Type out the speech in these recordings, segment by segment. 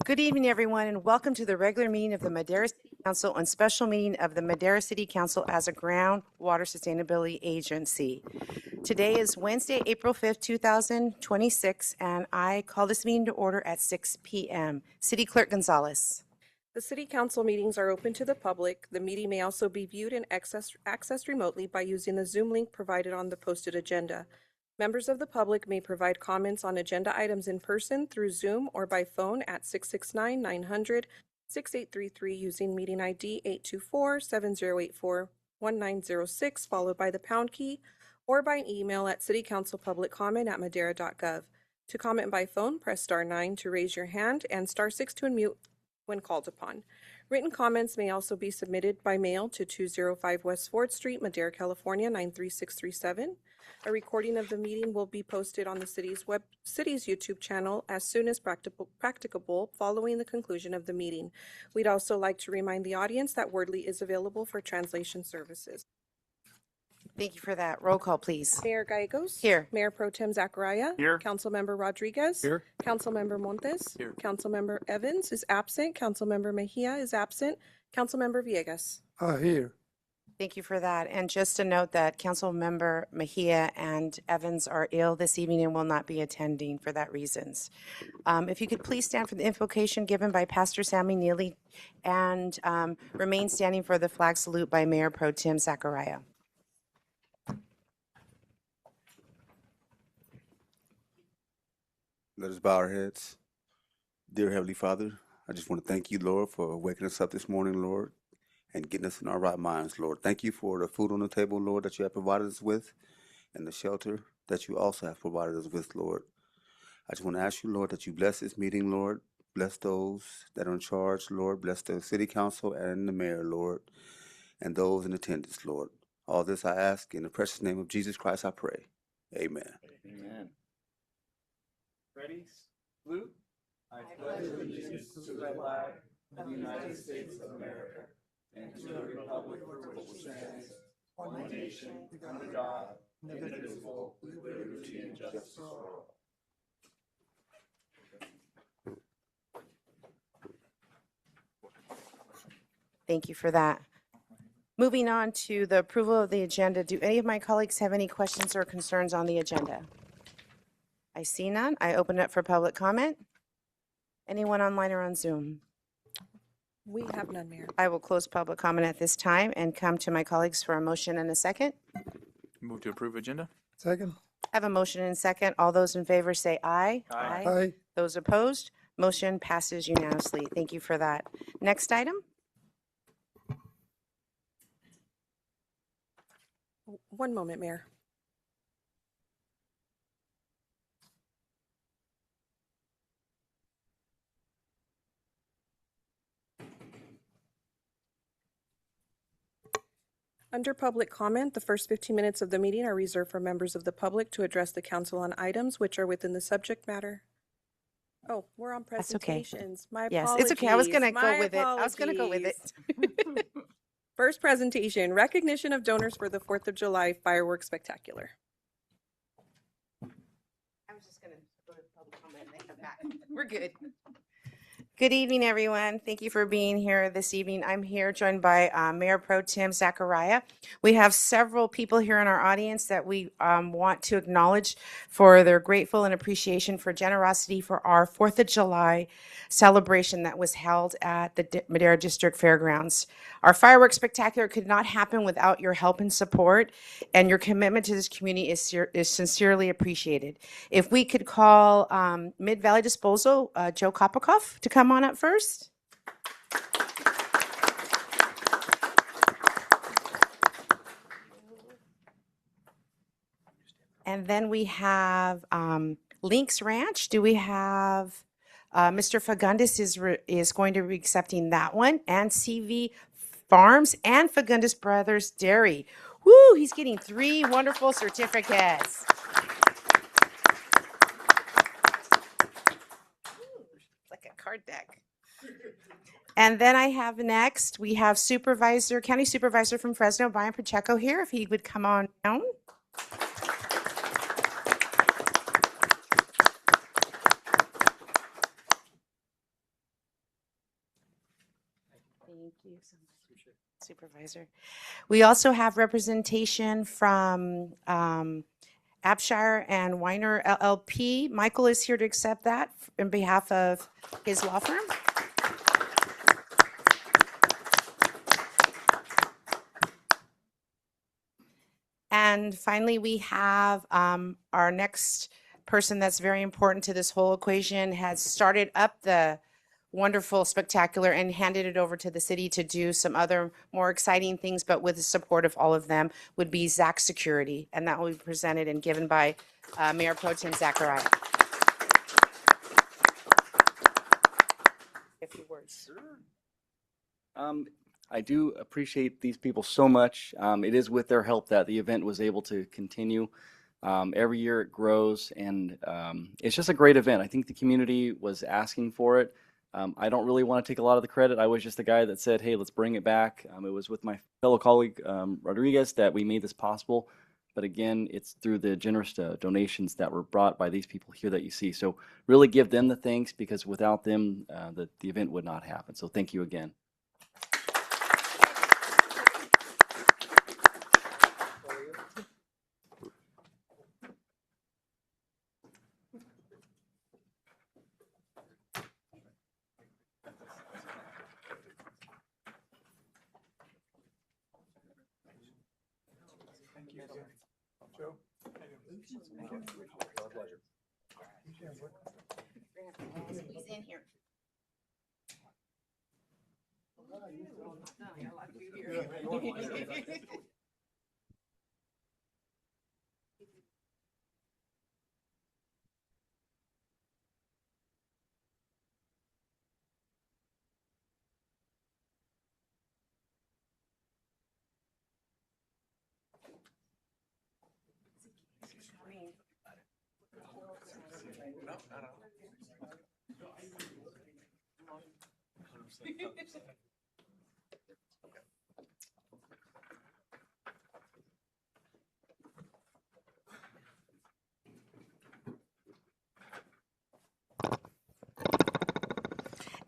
Good evening, everyone, and welcome to the regular meeting of the Madera City Council and special meeting of the Madera City Council as a groundwater sustainability agency. Today is Wednesday, April 5th, 2026, and I call this meeting to order at 6 p.m. City Clerk Gonzalez. The City Council meetings are open to the public. The meeting may also be viewed and accessed remotely by using the Zoom link provided on the posted agenda. Members of the public may provide comments on agenda items in person through Zoom or by phone at 669-900-6833 using meeting ID 824-7084-1906 followed by the pound key, or by an email at citycouncilpubliccomment@madera.gov. To comment by phone, press star 9 to raise your hand and star 6 to unmute when called upon. Written comments may also be submitted by mail to 205 West 4th Street, Madera, California 93637. A recording of the meeting will be posted on the city's YouTube channel as soon as practicable following the conclusion of the meeting. We'd also like to remind the audience that Wordly is available for translation services. Thank you for that. Roll call, please. Mayor Gallegos. Here. Mayor Pro Tem Zachariah. Here. Councilmember Rodriguez. Here. Councilmember Montes. Here. Councilmember Evans is absent. Councilmember Mejia is absent. Councilmember Villegas. Here. Thank you for that. And just to note that Councilmember Mejia and Evans are ill this evening and will not be attending for that reasons. If you could please stand for the invocation given by Pastor Sammy Neely and remain standing for the flag salute by Mayor Pro Tem Zachariah. Let us bow our heads. Dear Heavenly Father, I just want to thank you, Lord, for waking us up this morning, Lord, and getting us in our right minds, Lord. Thank you for the food on the table, Lord, that you have provided us with, and the shelter that you also have provided us with, Lord. I just want to ask you, Lord, that you bless this meeting, Lord. Bless those that are in charge, Lord. Bless the City Council and the Mayor, Lord, and those in attendance, Lord. All this I ask in the precious name of Jesus Christ, I pray. Amen. Amen. Ready? Salute. I pledge allegiance to the flag of the United States of America and to the republic for which it stands, one nation, under God, indivisible, with liberty and justice for all. Thank you for that. Moving on to the approval of the agenda, do any of my colleagues have any questions or concerns on the agenda? I see none. I open it for public comment. Anyone online or on Zoom? We have none, Mayor. I will close public comment at this time and come to my colleagues for a motion and a second. Move to approve agenda. Second. I have a motion and a second. All those in favor say aye. Aye. Aye. Those opposed? Motion passes unanimously. Thank you for that. Next item? One moment, Mayor. Under public comment, the first 15 minutes of the meeting are reserved for members of the public to address the council on items which are within the subject matter. Oh, we're on That's okay. presentations. My Yes, apologies. it's okay. I was going to go My with it. I was going to go with it. apologies. First presentation, recognition of donors for the 4th of July fireworks spectacular. I was just going to go to public comment and then come back. We're good. Good evening, everyone. Thank you for being here this evening. I'm here joined by Mayor Pro Tem Zachariah. We have several people here in our audience that we want to acknowledge for their grateful and appreciation for generosity for our 4th of July celebration that was held at the Madera District Fairgrounds. Our fireworks spectacular could not happen without your help and support, and your commitment to this community is sincerely appreciated. If we could call Mid-Valley Disposal, Joe Kopikoff, to come on up first. And then we have Lynx Ranch. Do we have Mr. Fagundes is going to be accepting that one, and CV Farms and Fagundes Brothers Dairy. Woo, he's getting 3 wonderful certificates. Like a card deck. And then I have next, we have County Supervisor from Fresno, Brian Pacheco here, if he would come on down. you so much, Supervisor. We also have representation from Abshire and Weiner LLP. Michael is here to accept that on behalf of his law firm. And finally, we have our next person that's very important to this whole equation has started up the wonderful spectacular and handed it over to the city to do some other more exciting things, but with the support of all of them would be Zach Security. And that will be presented and given by Mayor Pro Tem Zachariah. A few words. I do appreciate these people so much. It is with their help that the event was able to continue. Every year it grows, and it's just a great event. I think the community was asking for it. I don't really want to take a lot of the credit. I was just the guy that said, hey, let's bring it back. It was with my fellow colleague, Rodriguez, that we made this possible. But again, it's through the generous donations that were brought by these people here that you see. So really give them the thanks, because without them, the event would not happen. So thank you again. Joe? He's in here.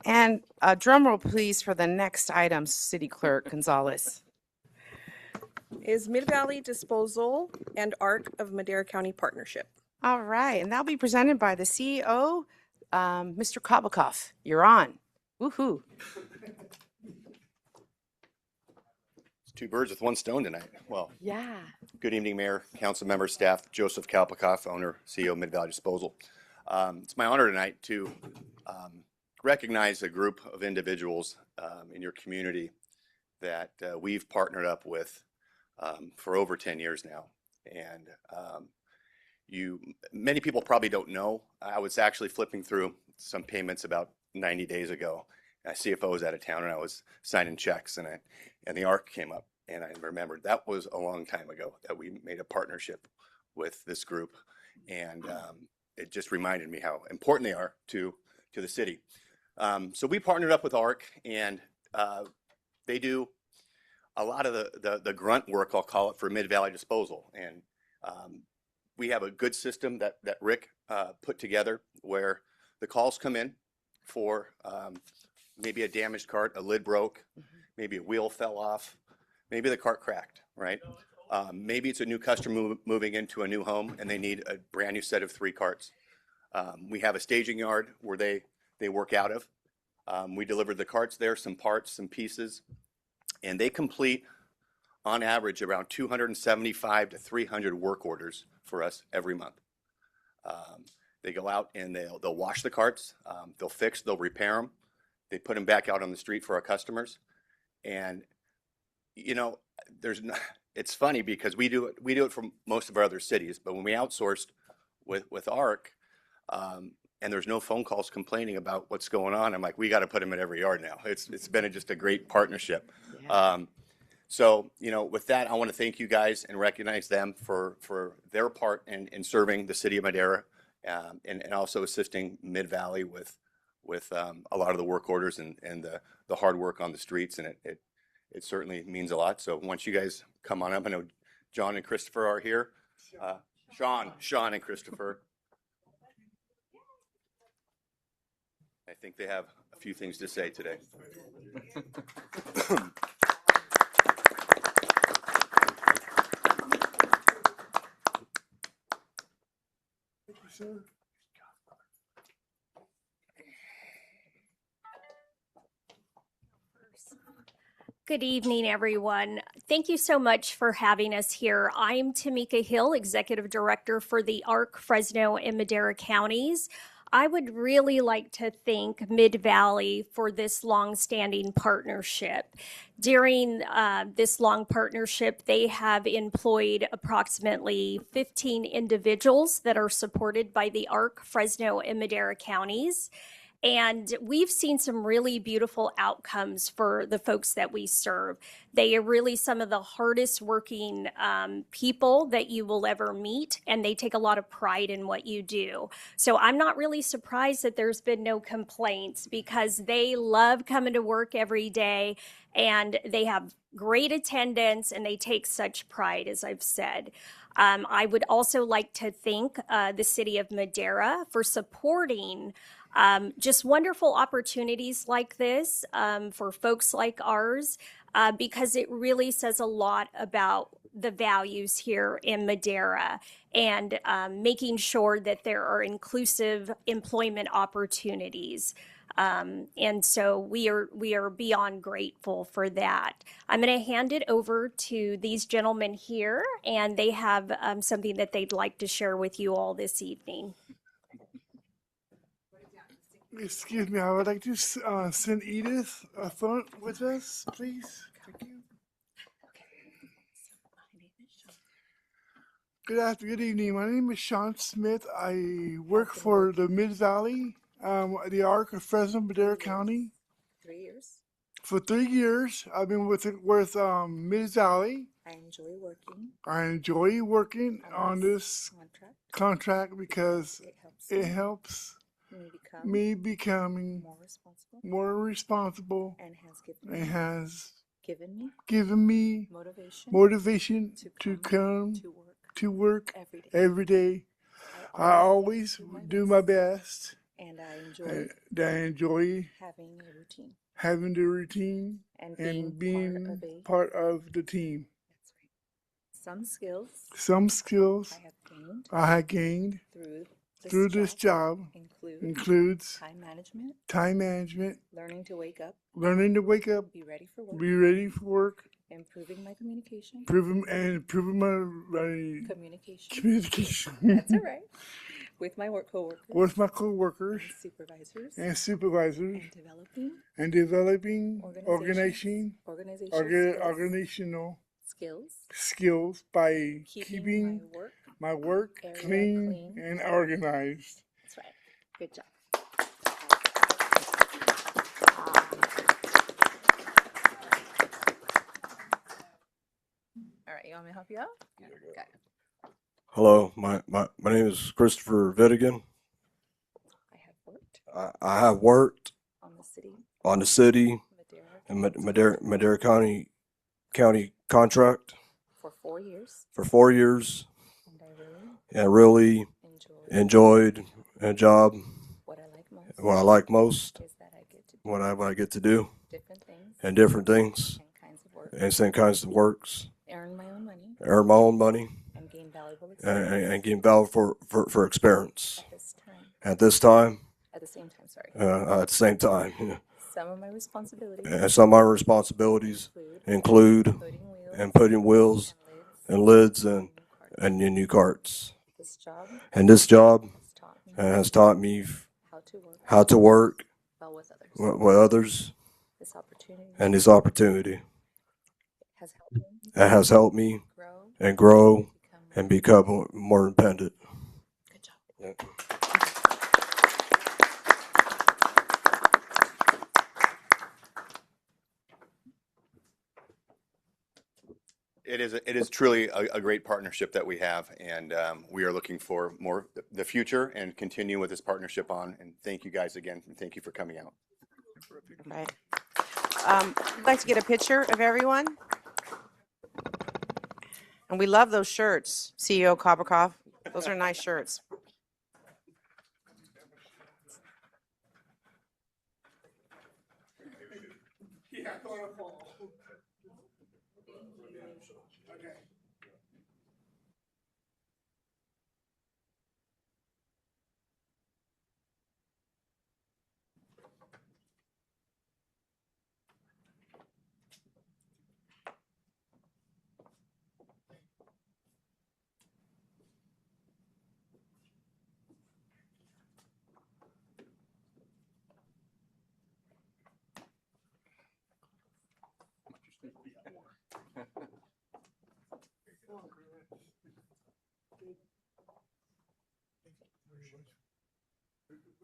And a drum roll, please, for the next item, City Clerk Gonzalez. Is Mid-Valley Disposal and ARC of Madera County Partnership. All right, and that'll be presented by the CEO, Mr. Kobakoff. You're on. Woohoo. Two birds with one stone tonight. Well, Yeah. good evening, Mayor, council members, staff. Joseph Kalpakoff, owner, CEO, Mid-Valley Disposal. It's my honor tonight to recognize a group of individuals in your community that we've partnered up with for over 10 years now. And many people probably don't know. I was actually flipping through some payments about 90 days ago. And CFO was out of town, and I was signing checks, and the ARC came up, and I remembered that was a long time ago that we made a partnership with this group, and it just reminded me how important they are to the city. So we partnered up with ARC, and they do a lot of the grunt work, I'll call it, for Mid-Valley Disposal, and we have a good system that Rick put together where the calls come in for maybe a damaged cart, a lid broke, maybe a wheel fell off, maybe the cart cracked, right? Maybe it's a new customer moving into a new home and they need a brand new set of 3 carts. We have a staging yard where they work out of. We deliver the carts there, some parts, some pieces, and they complete on average around 275 to 300 work orders for us every month. They go out and they'll wash the carts, they'll fix, they'll repair them, they put them back out on the street for our customers. And you know, it's funny because we do it for most of our other cities, but when we outsourced with ARC, and there's no phone calls complaining about what's going on, I'm like, we got to put them in every yard now. It's been just a great partnership. Yeah. So, you know, with that, I want to thank you guys and recognize them for their part in serving the city of Madera, and also assisting Mid-Valley with a lot of the work orders and the hard work on the streets, and it certainly means a lot. So once you guys come on up, I know John and Christopher are here. Sean and Christopher. I think they have a few things to say today. Good evening, everyone. Thank you so much for having us here. I'm Tamika Hill, Executive Director for the ARC, Fresno, and Madera counties. I would really like to thank Mid-Valley for this long-standing partnership. During this long partnership, they have employed approximately 15 individuals that are supported by the ARC, Fresno, and Madera counties. And we've seen some really beautiful outcomes for the folks that we serve. They are really some of the hardest working people that you will ever meet, and they take a lot of pride in what you do. So I'm not really surprised that there's been no complaints, because they love coming to work every day, and they have great attendance, and they take such pride, as I've said. I would also like to thank the city of Madera for supporting just wonderful opportunities like this for folks like ours, because it really says a lot about the values here in Madera, and making sure that there are inclusive employment opportunities. And so we are beyond grateful for that. I'm going to hand it over to these gentlemen here, and they have something that they'd like to share with you all this evening. Excuse me, I would like to send Edith front with us, please. Thank you. Good evening. My name is Sean Smith. I work for the Mid-Valley, the ARC of Fresno, Madera County. 3 years. For 3 years, I've been with Mid-Valley. I enjoy working on this contract because it helps me becoming more responsible and has given me motivation to come to work every day. I always do my best, and and I enjoy having the routine and being part of the team. Some skills Some skills I have gained through this job includes time management, learning to wake up, be ready for work, be ready for work, improving my communication, improving my communication. That's all right. With my coworkers, with my coworkers and supervisors, and developing organizational organizational skills by keeping my work clean and organized. That's right. Good job. All right, you want me to help you out? Okay. Hello, my name is Christopher Vittigan. I have worked on the city and Madera County contract For 4 years, for 4 years, and I and really enjoyed a job. what I like most What I like most, is that what I get to do, different things and different things, and kinds of work, and same kinds of works, earn earn my own money, and gain valuable experience and gain value for experience. at this time. At this time, At the same time, sorry. at the same time, Some of my responsibilities and some of my responsibilities include putting wheels and lids and new carts. This job And this job has taught me has taught me how to work how to work well with others. with others, This opportunity and this opportunity has helped me has helped me grow and become more independent. Good job. Yeah. It is truly a great partnership that we have, and we are looking for more the future and continue with this partnership on. And thank you guys again, and thank you for coming out. Right. I'd like to get a picture of everyone. And we love those shirts, CEO Kobrikov. Those are nice shirts. I don't want to fall. Okay.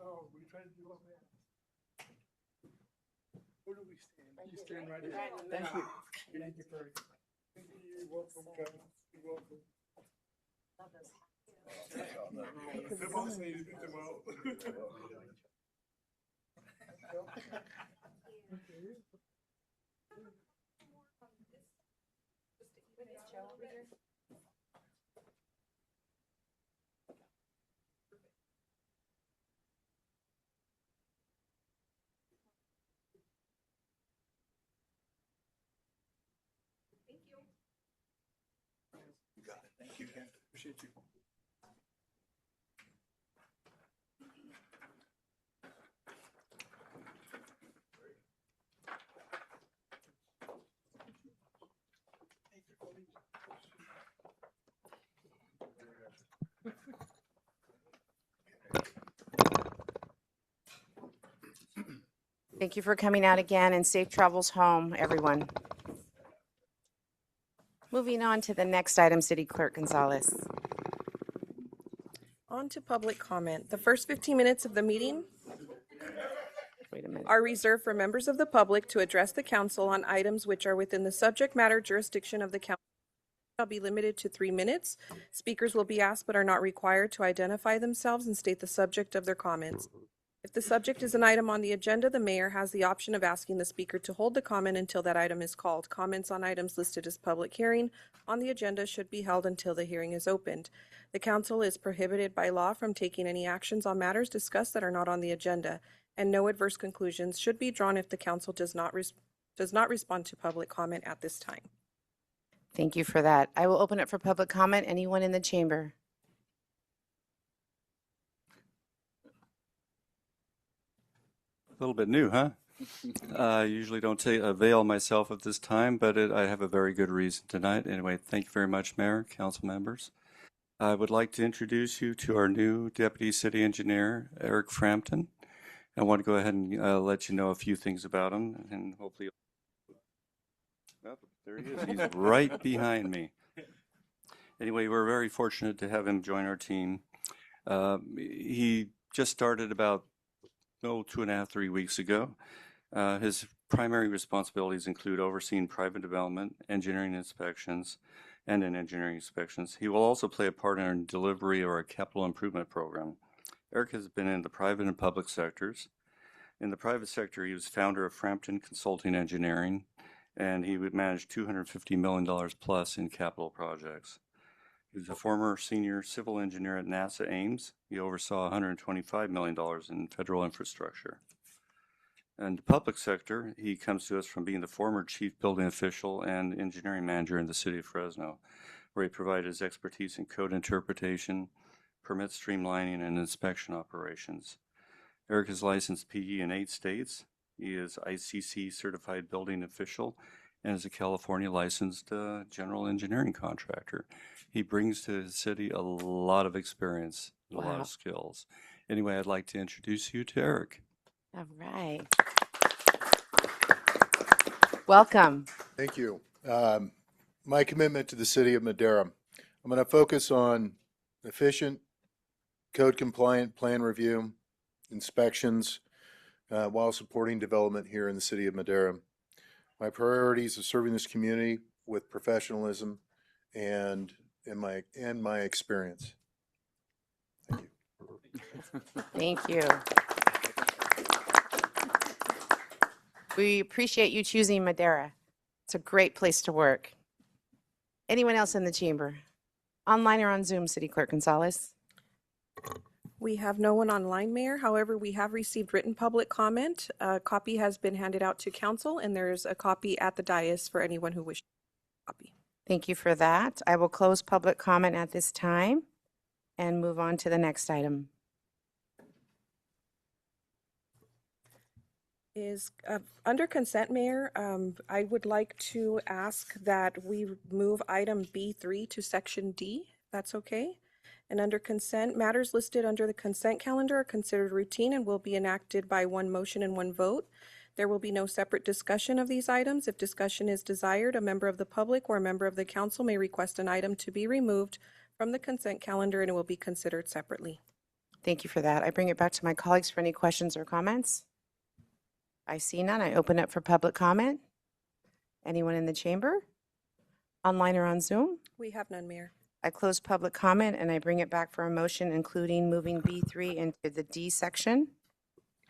No, we try to do all that. Where do we stand? You stand right here. Thank you. Thank you for. Thank you. You're welcome, Kevin. You're welcome. The boss needs to pick them out. You got it. Thank you, Ken. Appreciate you. Thank you for coming out again and safe travels home, everyone. Moving on to the next item, City Clerk Gonzalez. On to public comment. The first 15 minutes of the meeting Wait a minute. are reserved for members of the public to address the council on items which are within the subject matter jurisdiction of the council. Shall be limited to 3 minutes. Speakers will be asked but are not required to identify themselves and state the subject of their comments. If the subject is an item on the agenda, the mayor has the option of asking the speaker to hold the comment until that item is called. Comments on items listed as public hearing on the agenda should be held until the hearing is opened. The council is prohibited by law from taking any actions on matters discussed that are not on the agenda, and no adverse conclusions should be drawn if the council does not respond to public comment at this time. Thank you for that. I will open it for public comment. Anyone in the chamber? A little bit new, huh? I usually don't avail myself of this time, but I have a very good reason tonight. Anyway, thank you very much, Mayor, council members. I would like to introduce you to our new Deputy City Engineer, Eric Frampton. I want to go ahead and let you know a few things about him, and hopefully, oh, there he is. He's right behind me. Anyway, we're very fortunate to have him join our team. He just started about 2.5, 3 weeks ago. His primary responsibilities include overseeing private development, engineering inspections, and in engineering inspections. He will also play a part in our delivery of our capital improvement program. Eric has been in the private and public sectors. In the private sector, he was founder of Frampton Consulting Engineering, and he would manage $250 million plus in capital projects. He was a former senior civil engineer at NASA Ames. He oversaw $125 million in federal infrastructure. And the public sector, he comes to us from being the former chief building official and engineering manager in the city of Fresno, where he provided his expertise in code interpretation, permit streamlining, and inspection operations. Eric is licensed PE in 8 states. He is ICC certified building official and is a California licensed general engineering contractor. He brings to the city a lot of experience, a lot of skills. Anyway, I'd like to introduce you to Eric. All right. Welcome. Thank you. My commitment to the city of Madera. I'm going to focus on efficient, code-compliant plan review, inspections, while supporting development here in the city of Madera. My priorities are serving this community with professionalism and my experience. Thank you. Thank you. We appreciate you choosing Madera. It's a great place to work. Anyone else in the chamber? Online or on Zoom, City Clerk Gonzalez? We have no one online, Mayor. However, we have received written public comment. A copy has been handed out to council, and there's a copy at the dais for anyone who wishes a copy. Thank you for that. I will close public comment at this time and move on to the next item. Is under consent, Mayor, I would like to ask that we move item B3 to section D. That's okay. And under consent, matters listed under the consent calendar are considered routine and will be enacted by one motion and one vote. There will be no separate discussion of these items. If discussion is desired, a member of the public or a member of the council may request an item to be removed from the consent calendar and it will be considered separately. Thank you for that. I bring it back to my colleagues for any questions or comments. I see none. I open up for public comment. Anyone in the chamber? Online or on Zoom? We have none, Mayor. I close public comment and I bring it back for a motion, including moving B3 into the D section.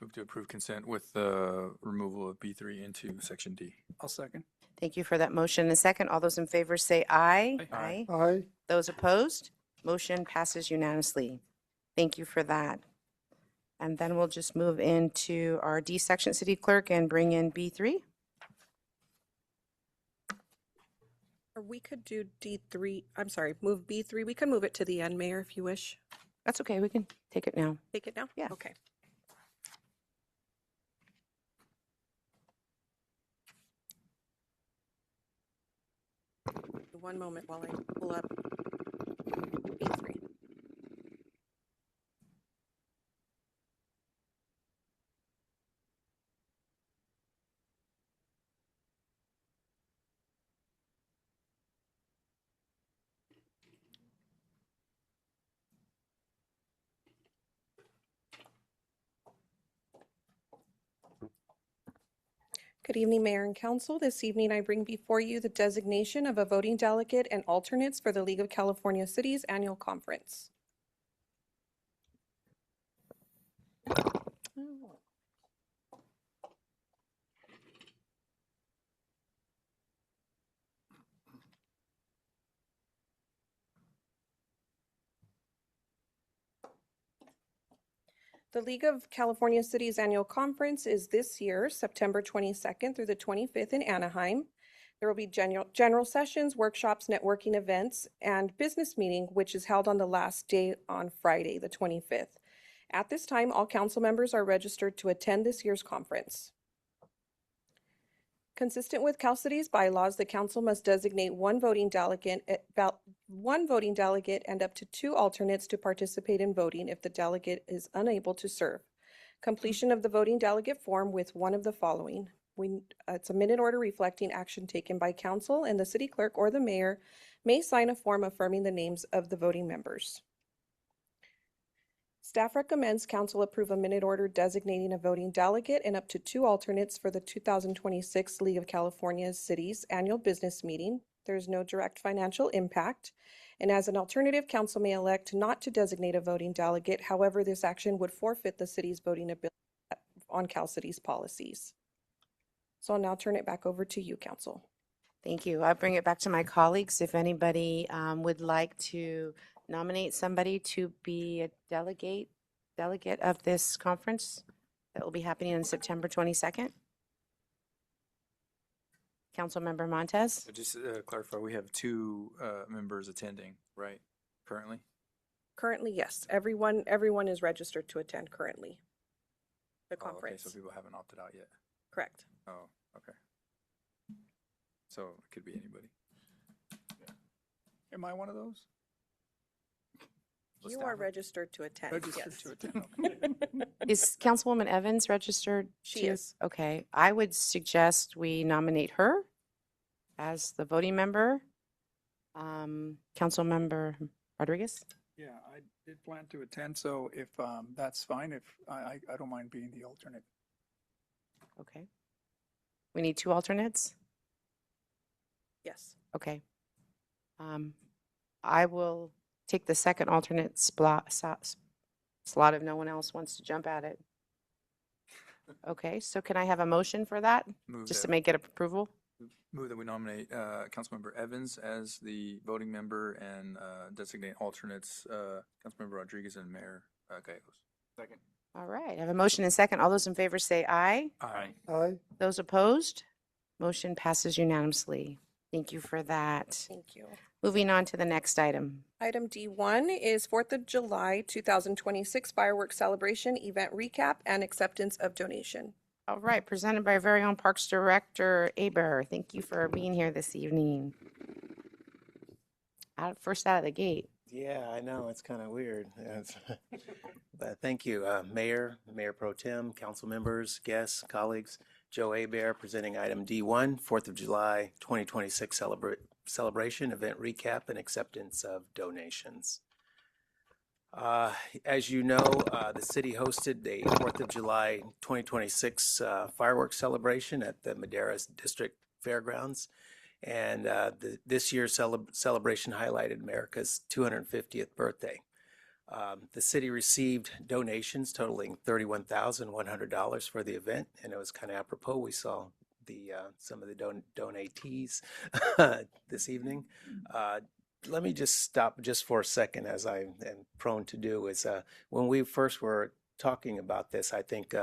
Move to approve consent with the removal of B3 into section D. I'll second. Thank you for that motion. A second. All those in favor say aye. Aye. Aye. Those opposed? Motion passes unanimously. Thank you for that. And then we'll just move into our D section, City Clerk, and bring in B3. Or we could do D3, I'm sorry, move B3. We can move it to the end, Mayor, if you wish. That's okay. We can take it now. Take it now? Yeah. Okay. One moment while I pull up B3. Good evening, Mayor and Council. This evening, I bring before you the designation of a voting delegate and alternates for the League of California Cities Annual Conference. The League of California Cities Annual Conference is this year, September 22nd through the 25th in Anaheim. There will be general sessions, workshops, networking events, and business meeting, which is held on the last day on Friday, the 25th. At this time, all council members are registered to attend this year's conference. Consistent with Cal City's bylaws, the council must designate one voting delegate and up to 2 alternates to participate in voting if the delegate is unable to serve. Completion of the voting delegate form with one of the following. It's a minute order reflecting action taken by council, and the city clerk or the mayor may sign a form affirming the names of the voting members. Staff recommends council approve a minute order designating a voting delegate and up to 2 alternates for the 2026 League of California Cities Annual Business Meeting. There's no direct financial impact. And as an alternative, council may elect not to designate a voting delegate. However, this action would forfeit the city's voting ability on Cal City's policies. So I'll now turn it back over to you, council. Thank you. I'll bring it back to my colleagues. If anybody would like to nominate somebody to be a delegate of this conference that will be happening on September 22nd. Councilmember Montez. Just to clarify, we have 2 members attending, right, currently? Currently, yes. Everyone is registered to attend currently the conference. Okay, so people haven't opted out yet. Correct. Oh, okay. So it could be anybody. Yeah. Am I one of those? You are registered to attend. Registered Yes. to attend. Okay. Is Councilwoman Evans registered? She is. Okay. I would suggest we nominate her as the voting member. Councilmember Rodriguez? Yeah, I did plan to attend, so if that's fine, if I don't mind being the alternate. Okay. We need 2 alternates? Yes. Okay. I will take the second alternate slot if no one else wants to jump at it. Okay, so can I have a motion for that? Just to make it approval? Move that we nominate Councilmember Evans as the voting member and designate alternates Councilmember Rodriguez and Mayor Okay. Second. All right, I have a motion and second. All those in favor say aye. Aye. Aye. Those opposed? Motion passes unanimously. Thank you for that. Thank you. Moving on to the next item. Item D1 is 4th of July 2026 fireworks celebration event recap and acceptance of donation. All right, presented by our very own Parks Director Aber. Thank you for being here this evening. First out of the gate. Yeah, I know, it's kind of weird. But thank you, Mayor, Mayor Pro Tem, council members, guests, colleagues. Joe Abear presenting item D1, 4th of July 2026 celebration, event recap, and acceptance of donations. As you know, the city hosted the 4th of July 2026 fireworks celebration at the Madera District Fairgrounds. And this year's celebration highlighted America's 250th birthday. The city received donations totaling $31,100 for the event, and it was kind of apropos. We saw some of the donatees this evening. Let me just stop just for a second, as I am prone to do, is when we first were talking about this, I think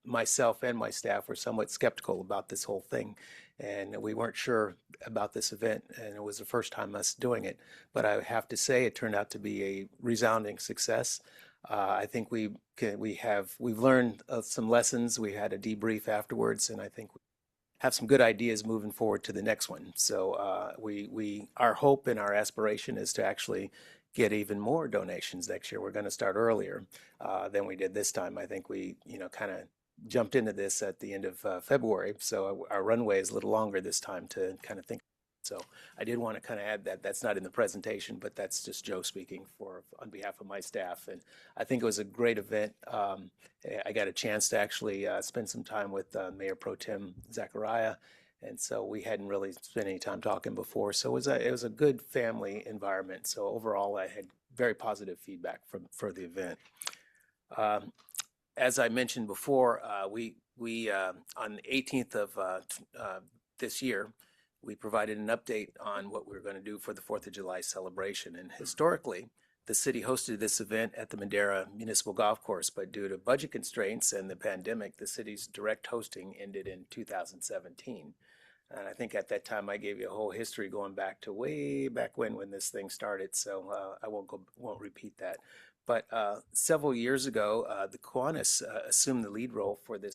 myself and my staff were somewhat skeptical about this whole thing, and we weren't sure about this event, and it was the first time us doing it. But I have to say, it turned out to be a resounding success. I think we've learned some lessons. We had a debrief afterwards, and I think we have some good ideas moving forward to the next one. So our hope and our aspiration is to actually get even more donations next year. We're going to start earlier than we did this time. I think we kind of jumped into this at the end of February, so our runway is a little longer this time to kind of think. So I did want to kind of add that. That's not in the presentation, but that's just Joe speaking on behalf of my staff. And I think it was a great event. I got a chance to actually spend some time with Mayor Pro Tem Zachariah, and so we hadn't really spent any time talking before. So it was a good family environment. So overall, I had very positive feedback for the event. As I mentioned before, we on the 18th of this year, we provided an update on what we were going to do for the 4th of July celebration. And historically, the city hosted this event at the Madera Municipal Golf Course, but due to budget constraints and the pandemic, the city's direct hosting ended in 2017. And I think at that time I gave you a whole history going back to way back when this thing started. So I won't repeat that. But several years ago, the Kiwanis assumed the lead role for this.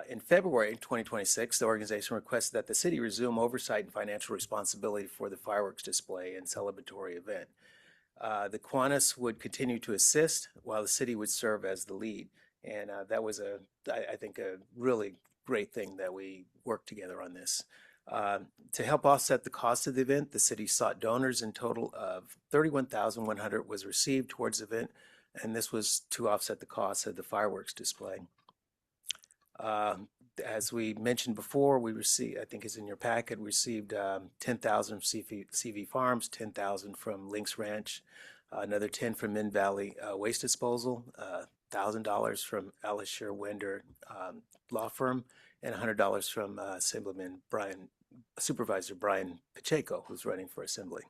In February 2026, the organization requested that the city resume oversight and financial responsibility for the fireworks display and celebratory event. The Kiwanis would continue to assist while the city would serve as the lead. And that was, I think, a really great thing that we worked together on this. To help offset the cost of the event, the city sought donors. In total of $31,100 was received towards the event, and this was to offset the cost of the fireworks display. As we mentioned before, we received, I think is in your packet, we received $10,000 from CV Farms, $10,000 from Lynx Ranch, another $10,000 from Mid Valley Waste Disposal, $1,000 from Alisher Wender Law Firm, and $100 from Assemblyman Supervisor Brian Pacheco, who's running for Assembly.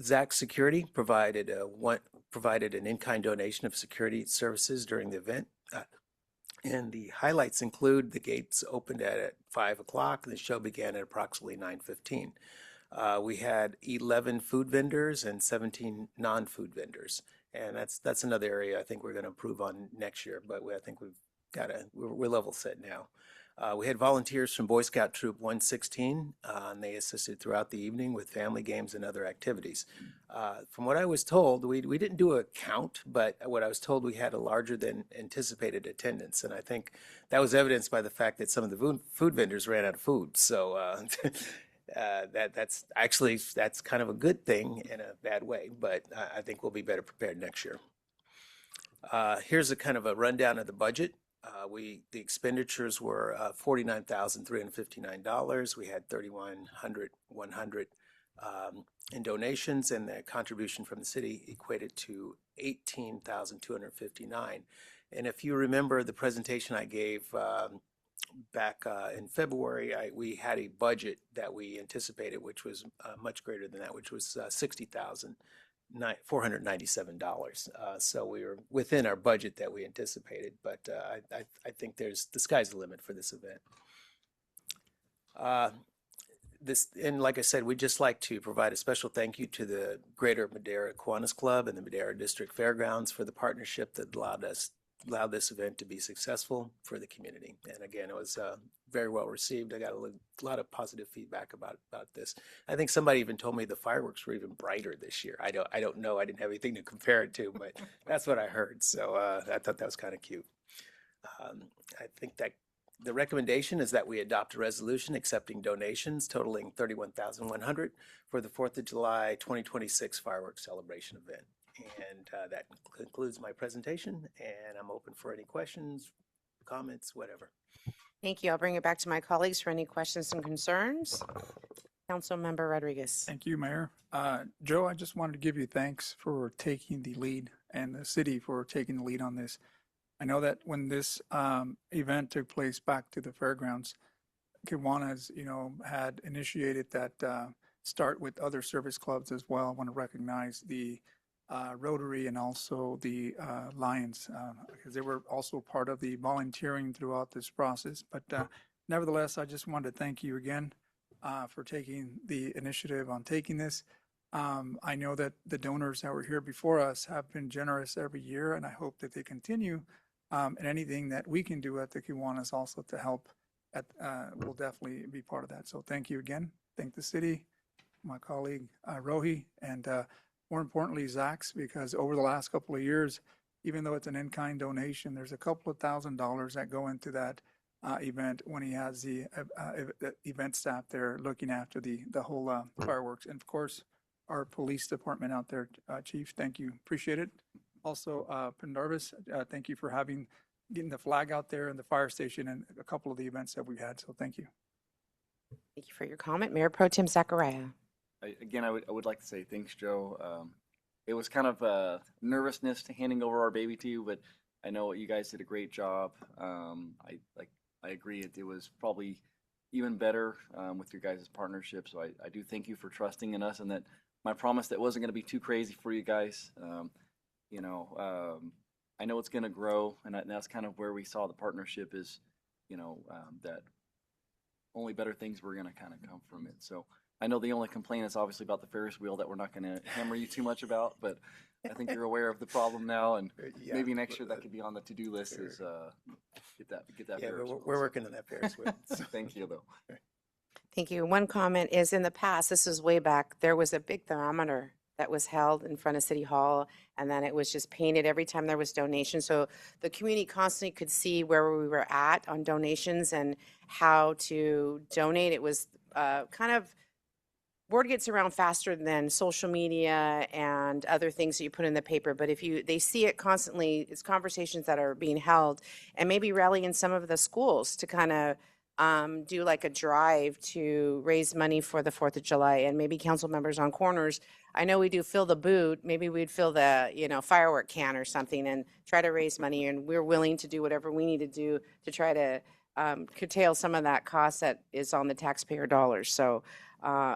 Zach Security provided an in-kind donation of security services during the event. And the highlights include the gates opened at 5 o'clock and the show began at approximately 9:15. We had 11 food vendors and 17 non-food vendors. And that's another area I think we're going to improve on next year, but I think we're level set now. We had volunteers from Boy Scout Troop 116, and they assisted throughout the evening with family games and other activities. From what I was told, we didn't do a count, but what I was told, we had a larger than anticipated attendance, and I think that was evidenced by the fact that some of the food vendors ran out of food. So that's kind of a good thing in a bad way, but I think we'll be better prepared next year. Here's a kind of a rundown of the budget. The expenditures were $49,359. We had $3,100 in donations, and the contribution from the city equated to $18,259. And if you remember the presentation I gave back in February, we had a budget that we anticipated, which was much greater than that, which was $60,000. $497. So we were within our budget that we anticipated, but I think the sky's the limit for this event. And like I said, we'd just like to provide a special thank you to the Greater Madera Kiwanis Club and the Madera District Fairgrounds for the partnership that allowed this event to be successful for the community. And again, it was very well received. I got a lot of positive feedback about this. I think somebody even told me the fireworks were even brighter this year. I don't know. I didn't have anything to compare it to, but that's what I heard. So I thought that was kind of cute. I think that the recommendation is that we adopt a resolution accepting donations totaling $31,100 for the 4th of July 2026 fireworks celebration event. And that concludes my presentation, and I'm open for any questions, comments, whatever. Thank you. I'll bring it back to my colleagues for any questions and concerns. Councilmember Rodriguez. Thank you, Mayor. Joe, I just wanted to give you thanks for taking the lead and the city for taking the lead on this. I know that when this event took place back to the fairgrounds, Kiwanis, had initiated that start with other service clubs as well. I want to recognize the Rotary and also the Lions because they were also part of the volunteering throughout this process. But nevertheless, I just wanted to thank you again for taking the initiative on taking this. I know that the donors that were here before us have been generous every year, and I hope that they continue. And anything that we can do at the Kiwanis also to help will definitely be part of that. So thank you again. Thank the city, my colleague Rohi, and more importantly, Zach's, because over the last couple of years, even though it's an in-kind donation, there's a couple of $1,000s that go into that event when he has the event staff there looking after the whole fireworks. And of course, our police department out there, Chief, thank you. Appreciate it. Also, Pendarvis, thank you for getting the flag out there in the fire station and a couple of the events that we've had. So thank you. Thank you for your comment. Mayor Pro Tem Zachariah. I would like to say thanks, Joe. It was kind of nervousness to handing over our baby to you, but I know you guys did a great job. I agree. It was probably even better with your guys' partnership. So I do thank you for trusting in us, and that my promise that wasn't going to be too crazy for you guys. I know it's going to grow, and that's kind of where we saw the partnership is, that only better things were going to kind of come from it. So I know the only complaint is obviously about the Ferris wheel that we're not going to hammer you too much about, but I think you're aware of the problem now, and maybe next year that could be on the to-do list is get that Yeah, Ferris wheel. we're working on that Ferris wheel. Thank you, though. Thank you. One comment is in the past, this is way back, there was a big thermometer that was held in front of City Hall, and then it was just painted every time there was donation. So the community constantly could see where we were at on donations and how to donate. It was kind of, word gets around faster than social media and other things that you put in the paper. But they see it constantly, it's conversations that are being held, and maybe rally in some of the schools to kind of do like a drive to raise money for the 4th of July, and maybe council members on corners. I know we do fill the boot. Maybe we'd fill the, firework can or something and try to raise money. And we're willing to do whatever we need to do to try to curtail some of that cost that is on the taxpayer dollars. So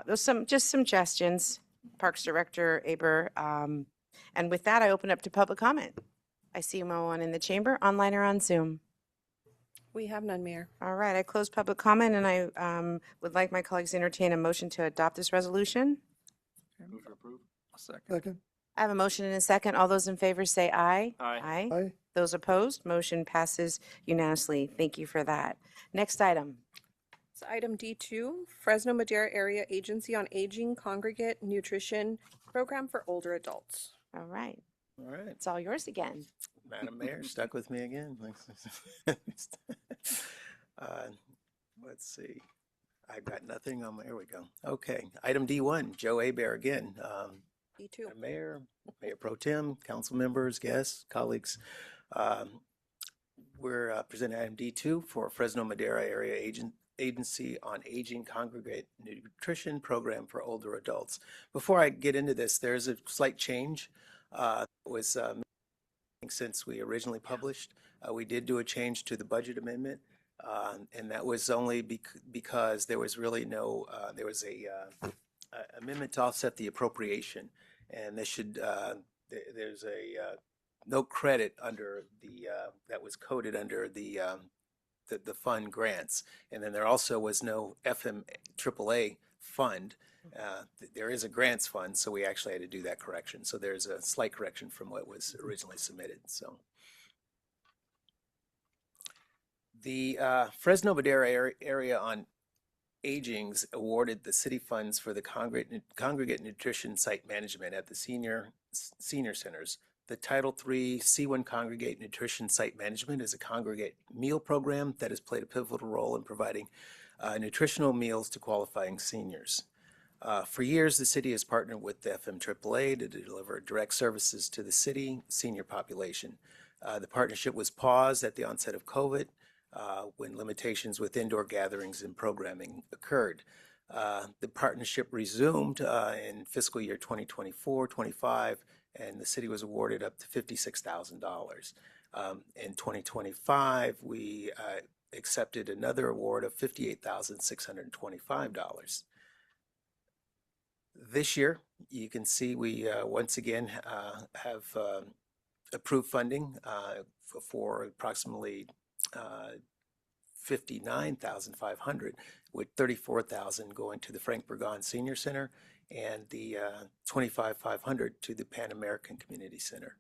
those some suggestions, Parks Director Aber. And with that, I open up to public comment. I see no one in the chamber, online or on Zoom. We have none, Mayor. All right, I close public comment, and I would like my colleagues to entertain a motion to adopt this resolution. Move to approve. Second. I have a motion and a second. All those in favor say aye. Aye. Aye. Those opposed, motion passes unanimously. Thank you for that. Next item. So item D2, Fresno Madera Area Agency on Aging Congregate Nutrition Program for Older Adults. All right, All right. it's all yours again. Madam Mayor, stuck with me again. Let's see. I've got nothing on my, here we go. Okay, item D1, Joe Aber again. D2. Mayor Pro Tem, council members, guests, colleagues. We're presenting item D2 for Fresno Madera Area Agency on Aging Congregate Nutrition Program for Older Adults. Before I get into this, there's a slight change. Was since we originally published, we did do a change to the budget amendment. And that was only because there was really no, there was a amendment to offset the appropriation. and this should there's a no credit under the that was coded under the fund grants, and then there also was no FMAAA fund. There is a grants fund, so we actually had to do that correction. So there's a slight correction from what was originally submitted. So the Fresno Madera area on Aging's awarded the city funds for the congregate nutrition site management at the senior centers. The Title III C1 Congregate Nutrition Site Management is a congregate meal program that has played a pivotal role in providing nutritional meals to qualifying seniors. For years, the city has partnered with the FMAAA to deliver direct services to the city senior population. The partnership was paused at the onset of COVID when limitations with indoor gatherings and programming occurred. The partnership resumed in fiscal year 2024-25, and the city was awarded up to $56,000. In 2025, we accepted another award of $58,625. This year, you can see we once again have approved funding for approximately $59,500, with $34,000 going to the Frank Burgon Senior Center and the $25,500 to the Pan American Community Center.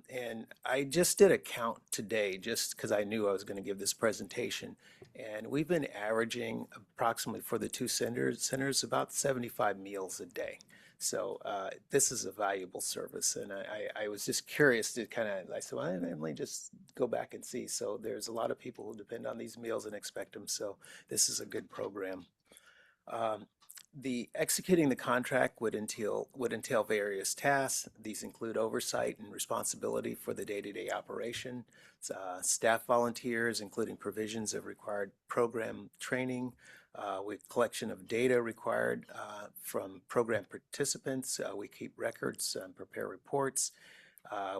And I just did a count today just because I knew I was going to give this presentation. And we've been averaging approximately for the two centers about 75 meals a day. So this is a valuable service. And I was just curious to kind of, I said, well, let me just go back and see. So there's a lot of people who depend on these meals and expect them. So this is a good program. The executing the contract would entail various tasks. These include oversight and responsibility for the day-to-day operation, staff volunteers, including provisions of required program training, with collection of data required from program participants. We keep records and prepare reports.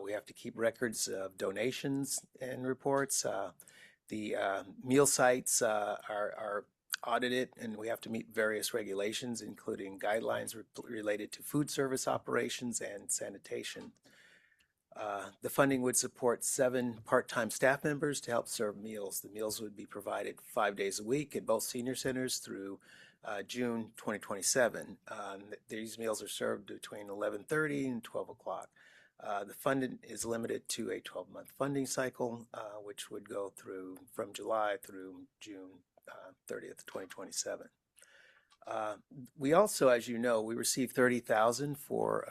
We have to keep records of donations and reports. The meal sites are audited, and we have to meet various regulations, including guidelines related to food service operations and sanitation. The funding would support 7 part-time staff members to help serve meals. The meals would be provided 5 days a week at both senior centers through June 2027. These meals are served between 11:30 and 12 o'clock. The funding is limited to a 12-month funding cycle, which would go through from July through June 30th, 2027. We also, as you know, we received $30,000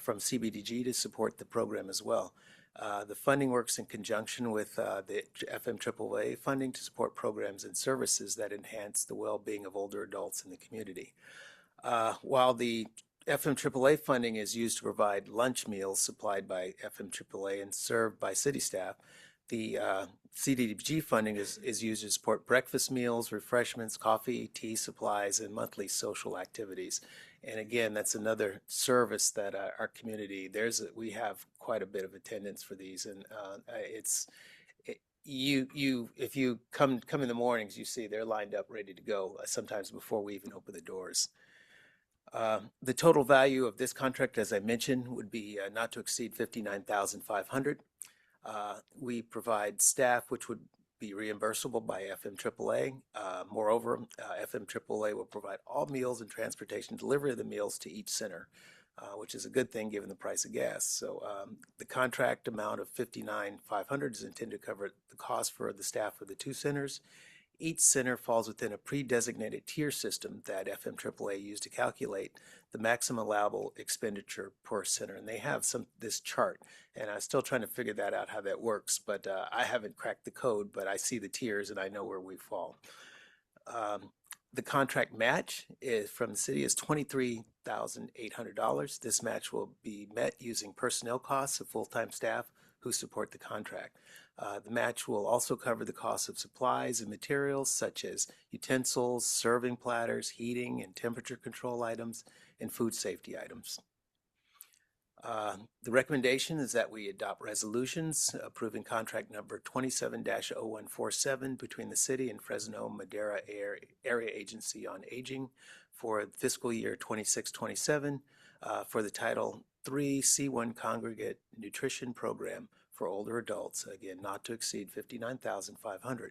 from CBDG to support the program as well. The funding works in conjunction with the FMAAA funding to support programs and services that enhance the well-being of older adults in the community. While the FMAAA funding is used to provide lunch meals supplied by FMAAA and served by city staff, the CDBG funding is used to support breakfast meals, refreshments, coffee, tea supplies, and monthly social activities. And again, that's another service that our community, we have quite a bit of attendance for these. And if you come in the mornings, you see they're lined up ready to go, sometimes before we even open the doors. The total value of this contract, as I mentioned, would be not to exceed $59,500. We provide staff which would be reimbursable by FMAAA. Moreover, FMAAA will provide all meals and transportation delivery of the meals to each center, which is a good thing given the price of gas. So the contract amount of $59,500 is intended to cover the cost for the staff of the two centers. Each center falls within a pre-designated tier system that FMAAA used to calculate the maximum allowable expenditure per center. And they have this chart, and I'm still trying to figure that out, how that works. But I haven't cracked the code, but I see the tiers and I know where we fall. The contract match from the city is $23,800. This match will be met using personnel costs of full-time staff who support the contract. The match will also cover the cost of supplies and materials such as utensils, serving platters, heating and temperature control items, and food safety items. The recommendation is that we adopt resolutions approving contract number 27-0147 between the city and Fresno Madera Area Agency on Aging for fiscal year 26-27 for the Title III C1 Congregate Nutrition Program for older adults, again, not to exceed $59,500.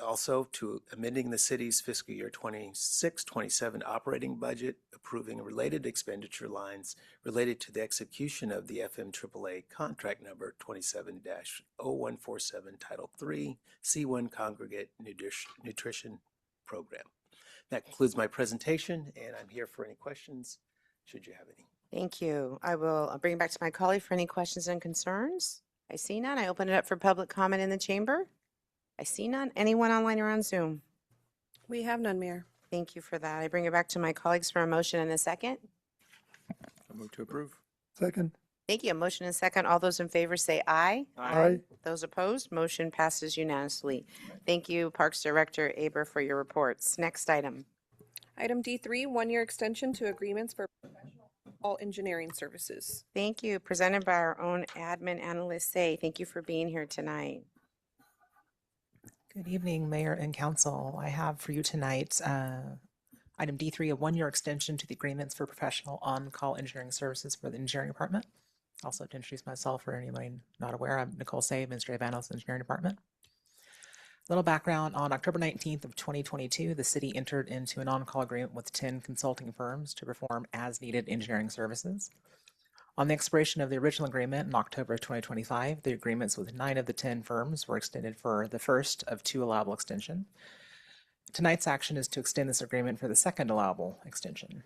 Also to amending the city's fiscal year 26-27 operating budget, approving related expenditure lines related to the execution of the FMAAA contract number 27-0147, Title III, C1 Congregate Nutrition Program. That concludes my presentation, and I'm here for any questions, should you have any. Thank you. I'll bring it back to my colleague for any questions and concerns. I see none. I open it up for public comment in the chamber. I see none. Anyone online or on Zoom? We have none, Mayor. Thank you for that. I bring it back to my colleagues for a motion and a second. I move to approve. Second. Thank you. A motion and a second. All those in favor say aye. Aye. Those opposed, motion passes unanimously. Thank you, Parks Director Aber, for your reports. Next item. Item D3, one-year extension to agreements for all engineering services. Thank you. Presented by our own admin analyst, Say. Thank you for being here tonight. Good evening, Mayor and Council. I have for you tonight item D3, a one-year extension to the agreements for professional on-call engineering services for the engineering department. Also, to introduce myself for anybody not aware, I'm Nicole Say, Administrative Analyst, Engineering Department. Little background: on October 19th of 2022, the city entered into an on-call agreement with 10 consulting firms to perform as-needed engineering services. On the expiration of the original agreement in October of 2025, the agreements with 9 of the 10 firms were extended for the first of 2 allowable extensions. Tonight's action is to extend this agreement for the second allowable extension.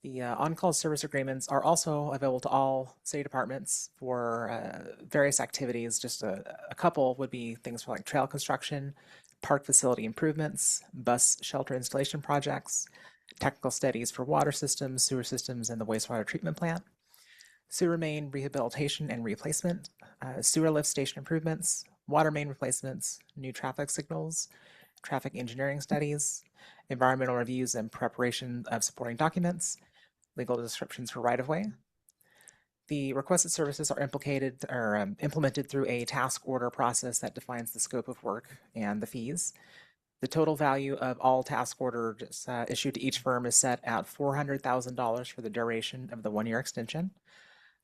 The on-call service agreements are also available to all city departments for various activities. Just a couple would be things for like trail construction, park facility improvements, bus shelter installation projects, technical studies for water systems, sewer systems, and the wastewater treatment plant, sewer main rehabilitation and replacement, sewer lift station improvements, water main replacements, new traffic signals, traffic engineering studies, environmental reviews and preparation of supporting documents, legal descriptions for right-of-way. The requested services are implemented through a task order process that defines the scope of work and the fees. The total value of all task orders issued to each firm is set at $400,000 for the duration of the one-year extension.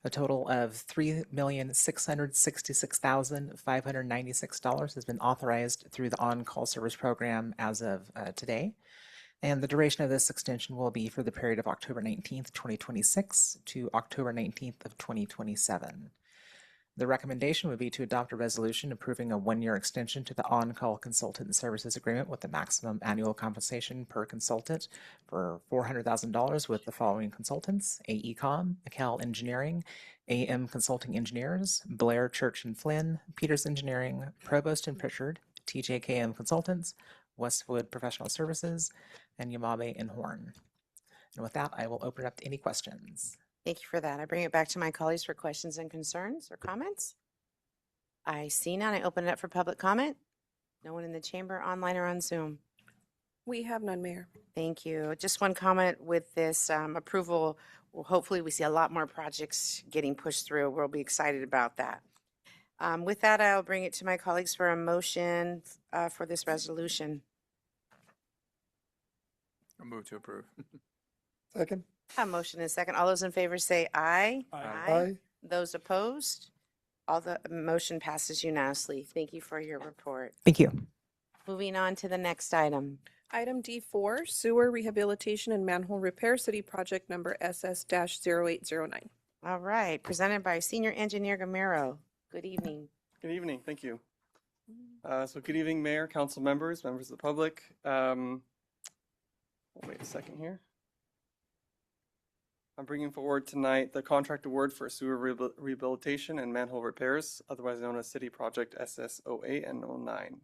A total of $3,666,596 has been authorized through the on-call service program as of today. And the duration of this extension will be for the period of October 19th, 2026 to October 19th of 2027. The recommendation would be to adopt a resolution approving a one-year extension to the on-call consultant services agreement with the maximum annual compensation per consultant for $400,000 with the following consultants: AECOM, Cal Engineering, AM Consulting Engineers, Blair Church and Flynn, Peters Engineering, Provost and Pritchard, TJKM Consultants, Westwood Professional Services, and Yamabe and Horn. And with that, I will open it up to any questions. Thank you for that. I bring it back to my colleagues for questions and concerns or comments. I see none. I open it up for public comment. No one in the chamber, online, or on Zoom. We have none, Mayor. Thank you. Just one comment with this approval. Well, hopefully we see a lot more projects getting pushed through. We'll be excited about that. With that, I'll bring it to my colleagues for a motion for this resolution. I move to approve. Second. A motion and a second. All those in favor say aye. Aye. Those opposed? All the motion passes unanimously. Thank you for your report. Thank you. Moving on to the next item. Item D4, sewer rehabilitation and manhole repair, city project number SS-0809. All right, presented by Senior Engineer Gamero. Good evening. Good evening. Thank you. So good evening, Mayor, council members, members of the public. Wait a second here. I'm bringing forward tonight the contract award for sewer rehabilitation and manhole repairs, otherwise known as City Project SS08 and 09.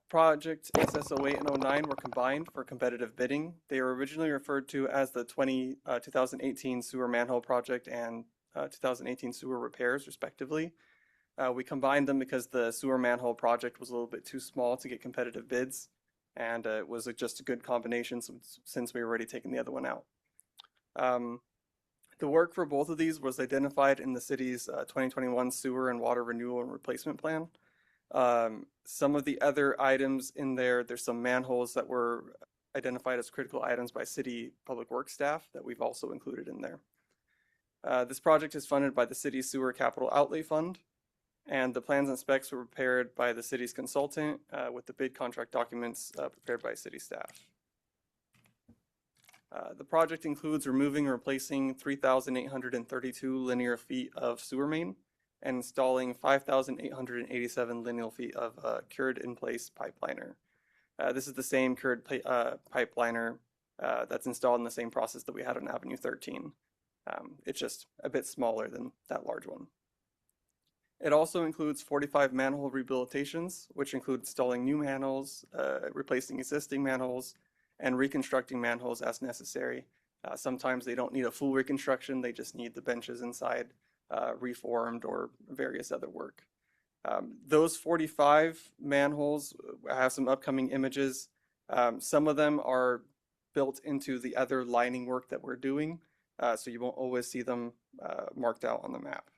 Project SS08 and 09 were combined for competitive bidding. They were originally referred to as the 2018 sewer manhole project and 2018 sewer repairs, respectively. We combined them because the sewer manhole project was a little bit too small to get competitive bids, and it was just a good combination since we were already taking the other one out. The work for both of these was identified in the city's 2021 sewer and water renewal and replacement plan. Some of the other items in there, there's some manholes that were identified as critical items by city public works staff that we've also included in there. This project is funded by the city's sewer capital outlay fund, and the plans and specs were prepared by the city's consultant with the bid contract documents prepared by city staff. The project includes removing and replacing 3,832 linear feet of sewer main and installing 5,887 linear feet of cured in-place pipeliner. This is the same cured pipeliner that's installed in the same process that we had on Avenue 13. It's just a bit smaller than that large one. It also includes 45 manhole rehabilitations, which include installing new manholes, replacing existing manholes, and reconstructing manholes as necessary. Sometimes they don't need a full reconstruction, they just need the benches inside reformed or various other work. Those 45 manholes have some upcoming images. Some of them are built into the other lining work that we're doing, so you won't always see them marked out on the map.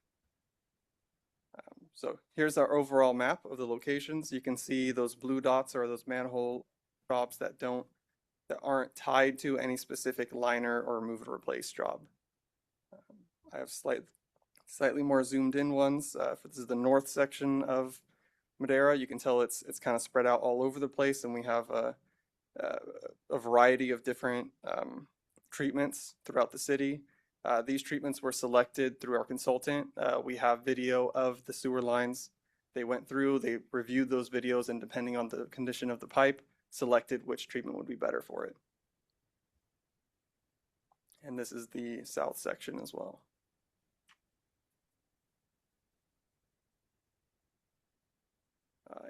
So here's our overall map of the locations. You can see those blue dots are those manhole jobs that aren't tied to any specific liner or move and replace job. I have slightly more zoomed in ones. This is the north section of Madera. You can tell it's kind of spread out all over the place, and we have a variety of different treatments throughout the city. These treatments were selected through our consultant. We have video of the sewer lines they went through. They reviewed those videos, and depending on the condition of the pipe, selected which treatment would be better for it. And this is the south section as well.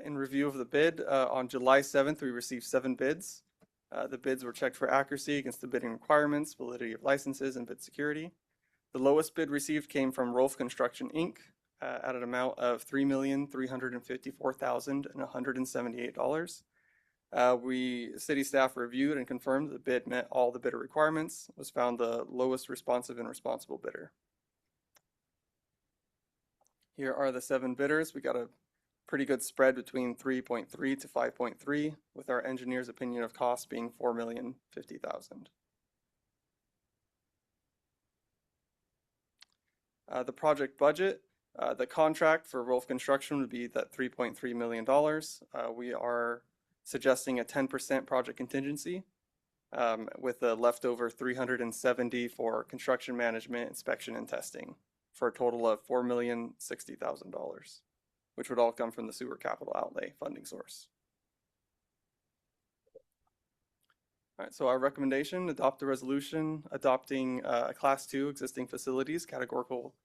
In review of the bid, on July 7th, we received 7 bids. The bids were checked for accuracy against the bidding requirements, validity of licenses, and bid security. The lowest bid received came from Rolf Construction, Inc. At an amount of $3,354,178. City staff reviewed and confirmed the bid met all the bidder requirements, was found the lowest responsive and responsible bidder. Here are the 7 bidders. We got a pretty good spread between 3.3 to 5.3, with our engineer's opinion of cost being $4,050,000. The project budget, the contract for Rolf Construction would be that $3.3 million. We are suggesting a 10% project contingency with a leftover $370,000 for construction management, inspection, and testing, for a total of $4,060,000, which would all come from the sewer capital outlay funding source. All right, so our recommendation: adopt the resolution adopting a Class 2 existing facilities categorical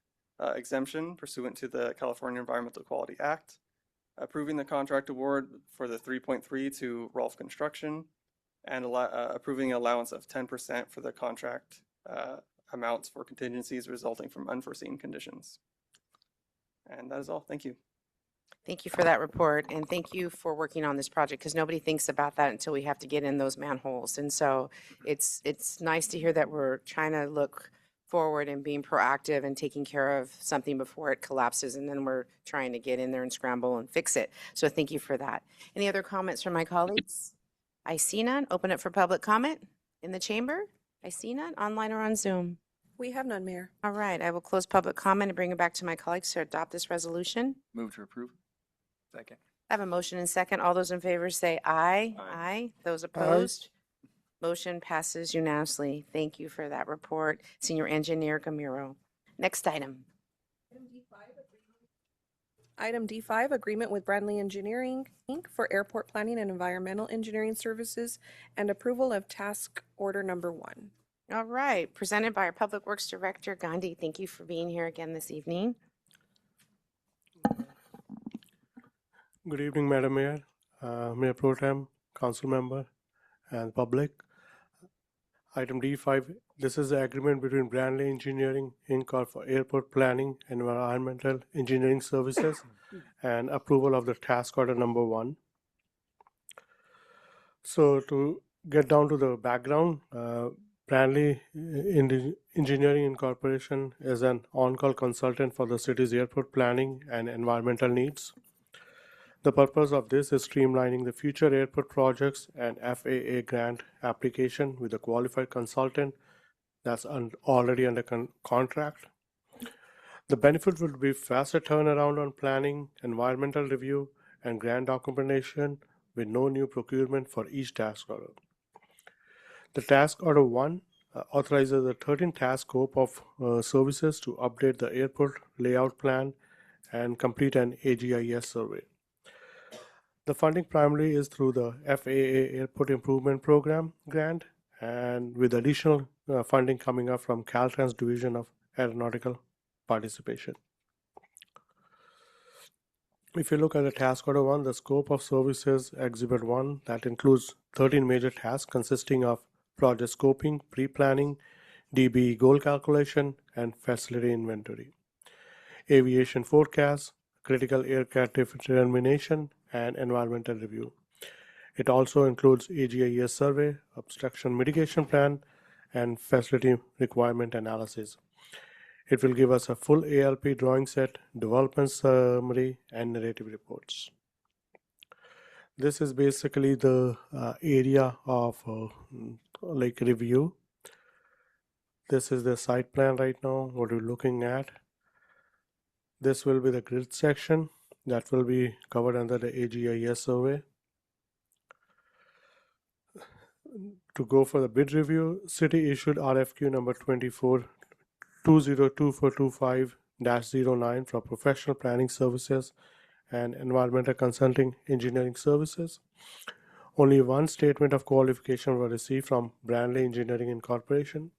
exemption pursuant to the California Environmental Quality Act, approving the contract award for the 3.3 to Rolf Construction, and approving an allowance of 10% for the contract amounts for contingencies resulting from unforeseen conditions. And that is all. Thank you. Thank you for that report, and thank you for working on this project, because nobody thinks about that until we have to get in those manholes. And so it's nice to hear that we're trying to look forward and being proactive and taking care of something before it collapses, and then we're trying to get in there and scramble and fix it. So thank you for that. Any other comments from my colleagues? I see none. Open it for public comment in the chamber. I see none, online or on Zoom. We have none, Mayor. All right, I will close public comment and bring it back to my colleagues to adopt this resolution. Move to approve. Second. I have a motion and second. All those in favor say aye. Aye. Those opposed? Motion passes unanimously. Thank you for that report, Senior Engineer Gamiro. Next item. Item D5, agreement with Bradley Engineering, Inc. for airport planning and environmental engineering services and approval of task order number 1. All right, presented by our Public Works Director, Gandhi. Thank you for being here again this evening. Good evening, Madam Mayor, Mayor Pro Tem, Council Member, and public. Item D5, this is the agreement between Bradley Engineering Inc. for airport planning and environmental engineering services and approval of the task order number 1. So to get down to the background, Bradley Engineering Incorporation is an on-call consultant for the city's airport planning and environmental needs. The purpose of this is streamlining the future airport projects and FAA grant application with a qualified consultant that's already under contract. The benefit will be faster turnaround on planning, environmental review, and grant documentation with no new procurement for each task order. The task order 1 authorizes the 13 task scope of services to update the airport layout plan and complete an AGIS survey. The funding primarily is through the FAA Airport Improvement Program grant and with additional funding coming up from Caltrans Division of Aeronautical Participation. If you look at the task order 1, the scope of services exhibit 1 that includes 13 major tasks consisting of project scoping, pre-planning, DBE goal calculation, and facility inventory, aviation forecast, critical aircraft determination, and environmental review. It also includes AGIS survey, obstruction mitigation plan, and facility requirement analysis. It will give us a full ALP drawing set, development summary, and narrative reports. This is basically the area of like review. This is the site plan right now, what we're looking at. This will be the grid section that will be covered under the AGIS survey. To go for the bid review, city issued RFQ number 2024-25-09 for professional planning services and environmental consulting engineering services. Only one statement of qualification was received from Brandley Engineering Incorporation.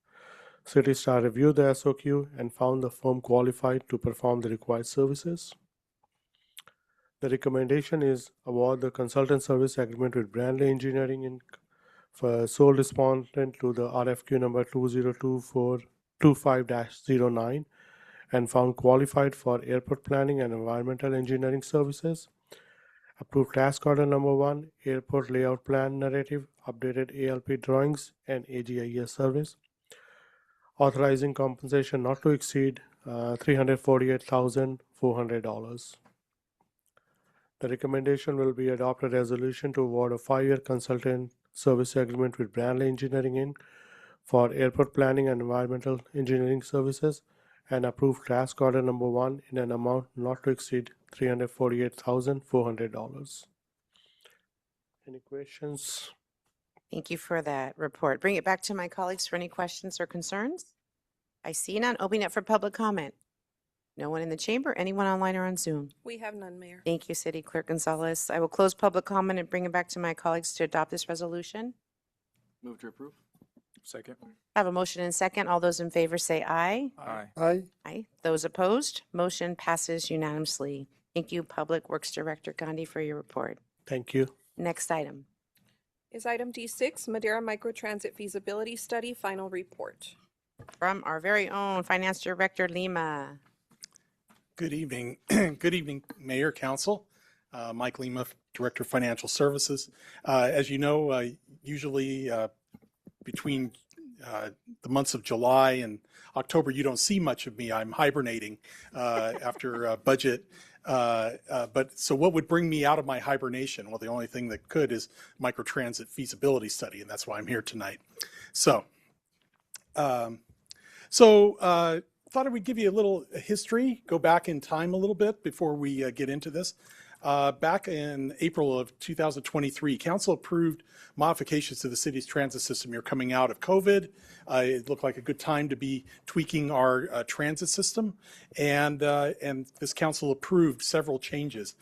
City Star reviewed the SOQ and found the firm qualified to perform the required services. The recommendation is award the consultant service agreement with Brandley Engineering Inc. for sole respondent to the RFQ number 2024-25-09 and found qualified for airport planning and environmental engineering services. Approved task order number 1, airport layout plan narrative, updated ALP drawings, and AGIS service. Authorizing compensation not to exceed $348,400. The recommendation will be adopt a resolution to award a 5-year consultant service agreement with Brandley Engineering Inc. for airport planning and environmental engineering services and approve task order number 1 in an amount not to exceed $348,400. Any questions? Thank you for that report. Bring it back to my colleagues for any questions or concerns. I see none. Opening up for public comment. No one in the chamber. Anyone online or on Zoom? We have none, Mayor. Thank you, City Clerk Gonzalez. I will close public comment and bring it back to my colleagues to adopt this resolution. Move to approve. Second. I have a motion and second. All those in favor say aye. Aye. Aye. Aye. Those opposed? Motion passes unanimously. Thank you, Public Works Director Gandhi, for your report. Thank you. Next item. Is item D6, Madera Microtransit Feasibility Study Final Report. From our very own Finance Director Lima. Good evening. Good evening, Mayor, Council. Mike Lima, Director of Financial Services. As you know, usually between the months of July and October, you don't see much of me. I'm hibernating after budget. But so what would bring me out of my hibernation? Well, the only thing that could is microtransit feasibility study, and that's why I'm here tonight. So, thought I would give you a little history, go back in time a little bit before we get into this. Back in April of 2023, Council approved modifications to the city's transit system. You're coming out of COVID. It looked like a good time to be tweaking our transit system, and this Council approved several changes.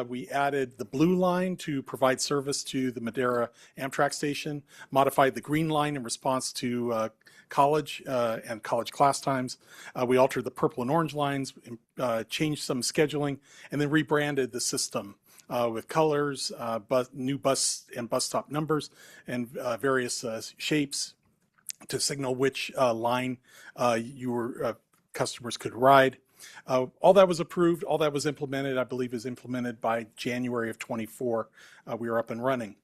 We added the blue line to provide service to the Madera Amtrak station, modified the green line in response to college and college class times. We altered the purple and orange lines, changed some scheduling, and then rebranded the system with colors, new bus and bus stop numbers, and various shapes to signal which line your customers could ride. All that was approved, all that was implemented, I believe is implemented by January of 24. We were up and running.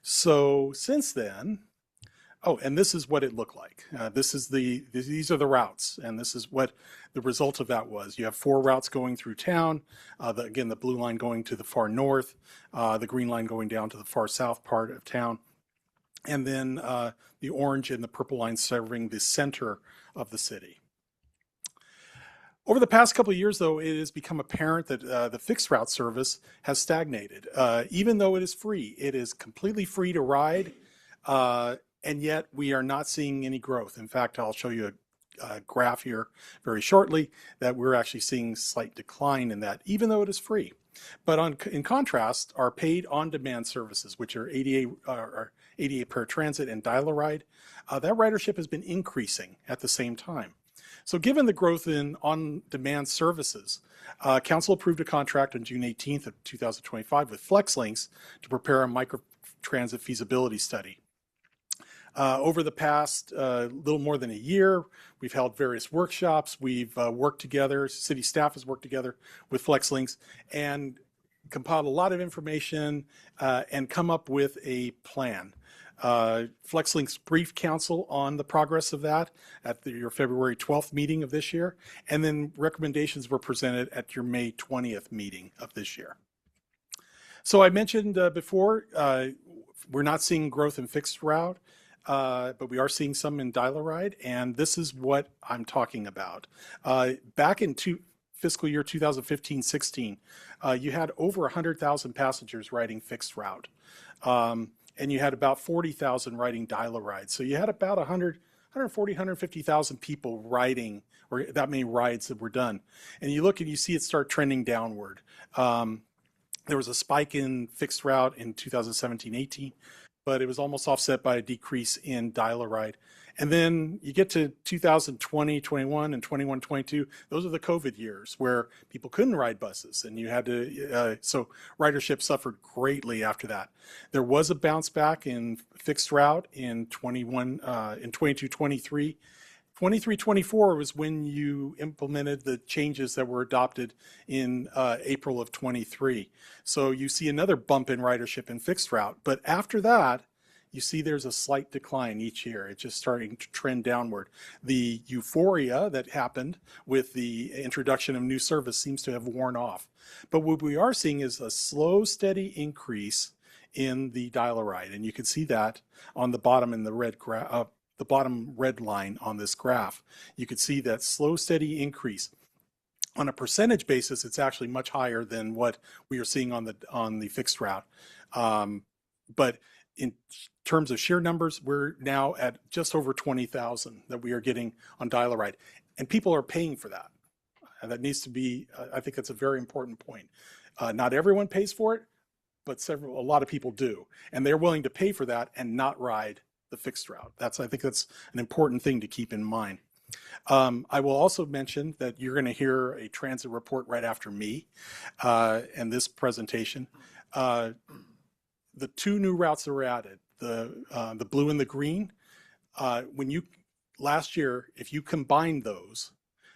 So since then, Oh, and this is what it looked like. These are the routes, and this is what the result of that was. You have 4 routes going through town. Again, the blue line going to the far north, the green line going down to the far south part of town, and then the orange and the purple line serving the center of the city. Over the past couple of years, though, it has become apparent that the fixed route service has stagnated. Even though it is free, it is completely free to ride, and yet we are not seeing any growth. In fact, I'll show you a graph here very shortly that we're actually seeing slight decline in that, even though it is free. But in contrast, our paid on-demand services, which are ADA paratransit and dial-a-ride, that ridership has been increasing at the same time. So given the growth in on-demand services, Council approved a contract on June 18th of 2025 with FlexLinks to prepare a microtransit feasibility study. Over the past little more than a year, we've held various workshops. We've worked together, city staff has worked together with FlexLinks and compiled a lot of information and come up with a plan. FlexLinks briefed council on the progress of that at your February 12th meeting of this year, and then recommendations were presented at your May 20th meeting of this year. So I mentioned before, we're not seeing growth in fixed route, but we are seeing some in dial-a-ride, and this is what I'm talking about. Back in fiscal year 2015-16, you had over 100,000 passengers riding fixed route. And you had about 40,000 riding dial-a-ride. So you had about 140, 150,000 people riding, or that many rides that were done. And you look and you see it start trending downward. There was a spike in fixed route in 2017-18, but it was almost offset by a decrease in dial-a-ride. And then you get to 2020, 21, and 21, 22. Those are the COVID years where people couldn't ride buses, and you had to. So ridership suffered greatly after that. There was a bounce back in fixed route in 22, 23. 23, 24 was when you implemented the changes that were adopted in April of 23. So you see another bump in ridership in fixed route. But after that, you see there's a slight decline each year. It's just starting to trend downward. The euphoria that happened with the introduction of new service seems to have worn off. But what we are seeing is a slow, steady increase in the dial-a-ride. And you can see that on the bottom in the the bottom red line on this graph. You can see that slow, steady increase. On a percentage basis, it's actually much higher than what we are seeing on the fixed route. But in terms of sheer numbers, we're now at just over 20,000 that we are getting on dial-a-ride, and people are paying for that. And that needs to be, I think that's a very important point. Not everyone pays for it, but a lot of people do, and they're willing to pay for that and not ride the fixed route. I think that's an important thing to keep in mind. I will also mention that you're going to hear a transit report right after me and this presentation. The 2 new routes that were added, the blue and the green, last year, if you combined those,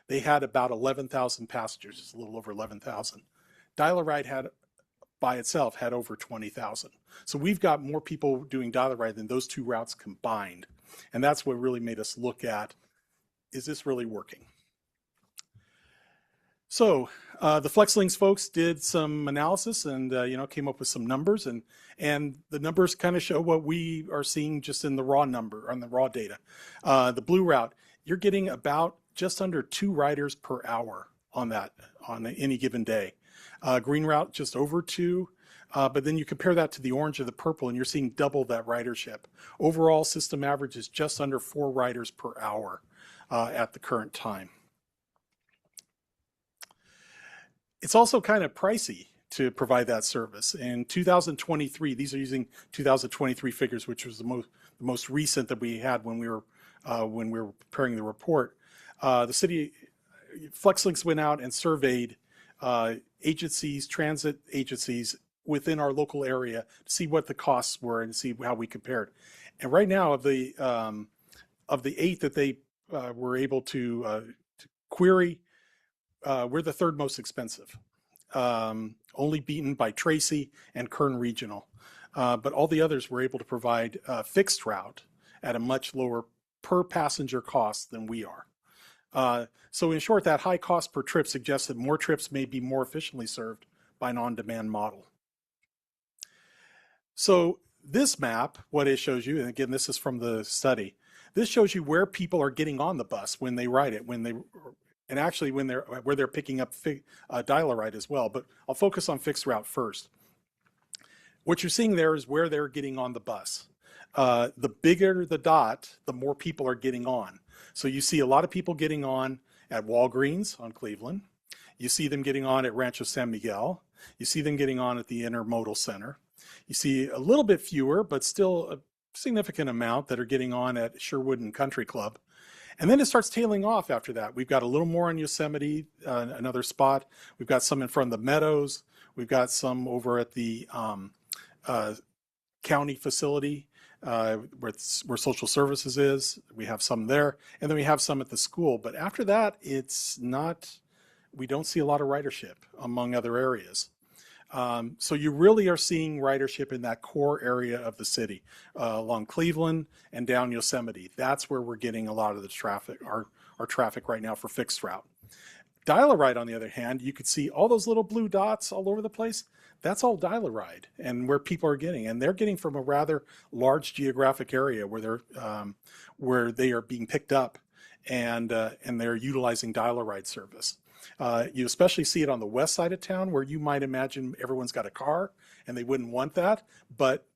they had about 11,000 passengers, just a little over 11,000. Dial-a-ride by itself had over 20,000. So we've got more people doing dial-a-ride than those 2 routes combined. And that's what really made us look at, is this really working? So the FlexLinks folks did some analysis and came up with some numbers, and the numbers kind of show what we are seeing just in the raw number, on the raw data. The blue route, you're getting about just under 2 riders per hour on any given day. Green route, just over 2. But then you compare that to the orange or the purple, and you're seeing double that ridership. Overall, system average is just under 4 riders per hour at the current time. It's also kind of pricey to provide that service. In 2023, these are using 2023 figures, which was the most recent that we had when we were preparing the report. The city FlexLinks went out and surveyed transit agencies within our local area to see what the costs were and see how we compared. And right now, of the 8 that they were able to query, we're the 3rd most expensive, only beaten by Tracy and Kern Regional. But all the others were able to provide fixed route at a much lower per passenger cost than we are. So in short, that high cost per trip suggests that more trips may be more efficiently served by an on-demand model. So this map, what it shows you, and again, this is from the study, this shows you where people are getting on the bus when they ride it, and actually where they're picking up dial-a-ride as well. But I'll focus on fixed route first. What you're seeing there is where they're getting on the bus. The bigger the dot, the more people are getting on. So you see a lot of people getting on at Walgreens on Cleveland. You see them getting on at Rancho San Miguel. You see them getting on at the Intermodal Center. You see a little bit fewer, but still a significant amount that are getting on at Sherwood and Country Club. And then it starts tailing off after that. We've got a little more on Yosemite, another spot. We've got some in front of the Meadows. We've got some over at the county facility where social services is. We have some there. And then we have some at the school. But after that, we don't see a lot of ridership among other areas. So you really are seeing ridership in that core area of the city, along Cleveland and down Yosemite. That's where we're getting a lot of the traffic, our traffic right now for fixed route. Dial-a-ride, on the other hand, you could see all those little blue dots all over the place. That's all dial-a-ride and where people are getting. And they're getting from a rather large geographic area where they are being picked up and they're utilizing dial-a-ride service. You especially see it on the west side of town where you might imagine everyone's got a car and they wouldn't want that, but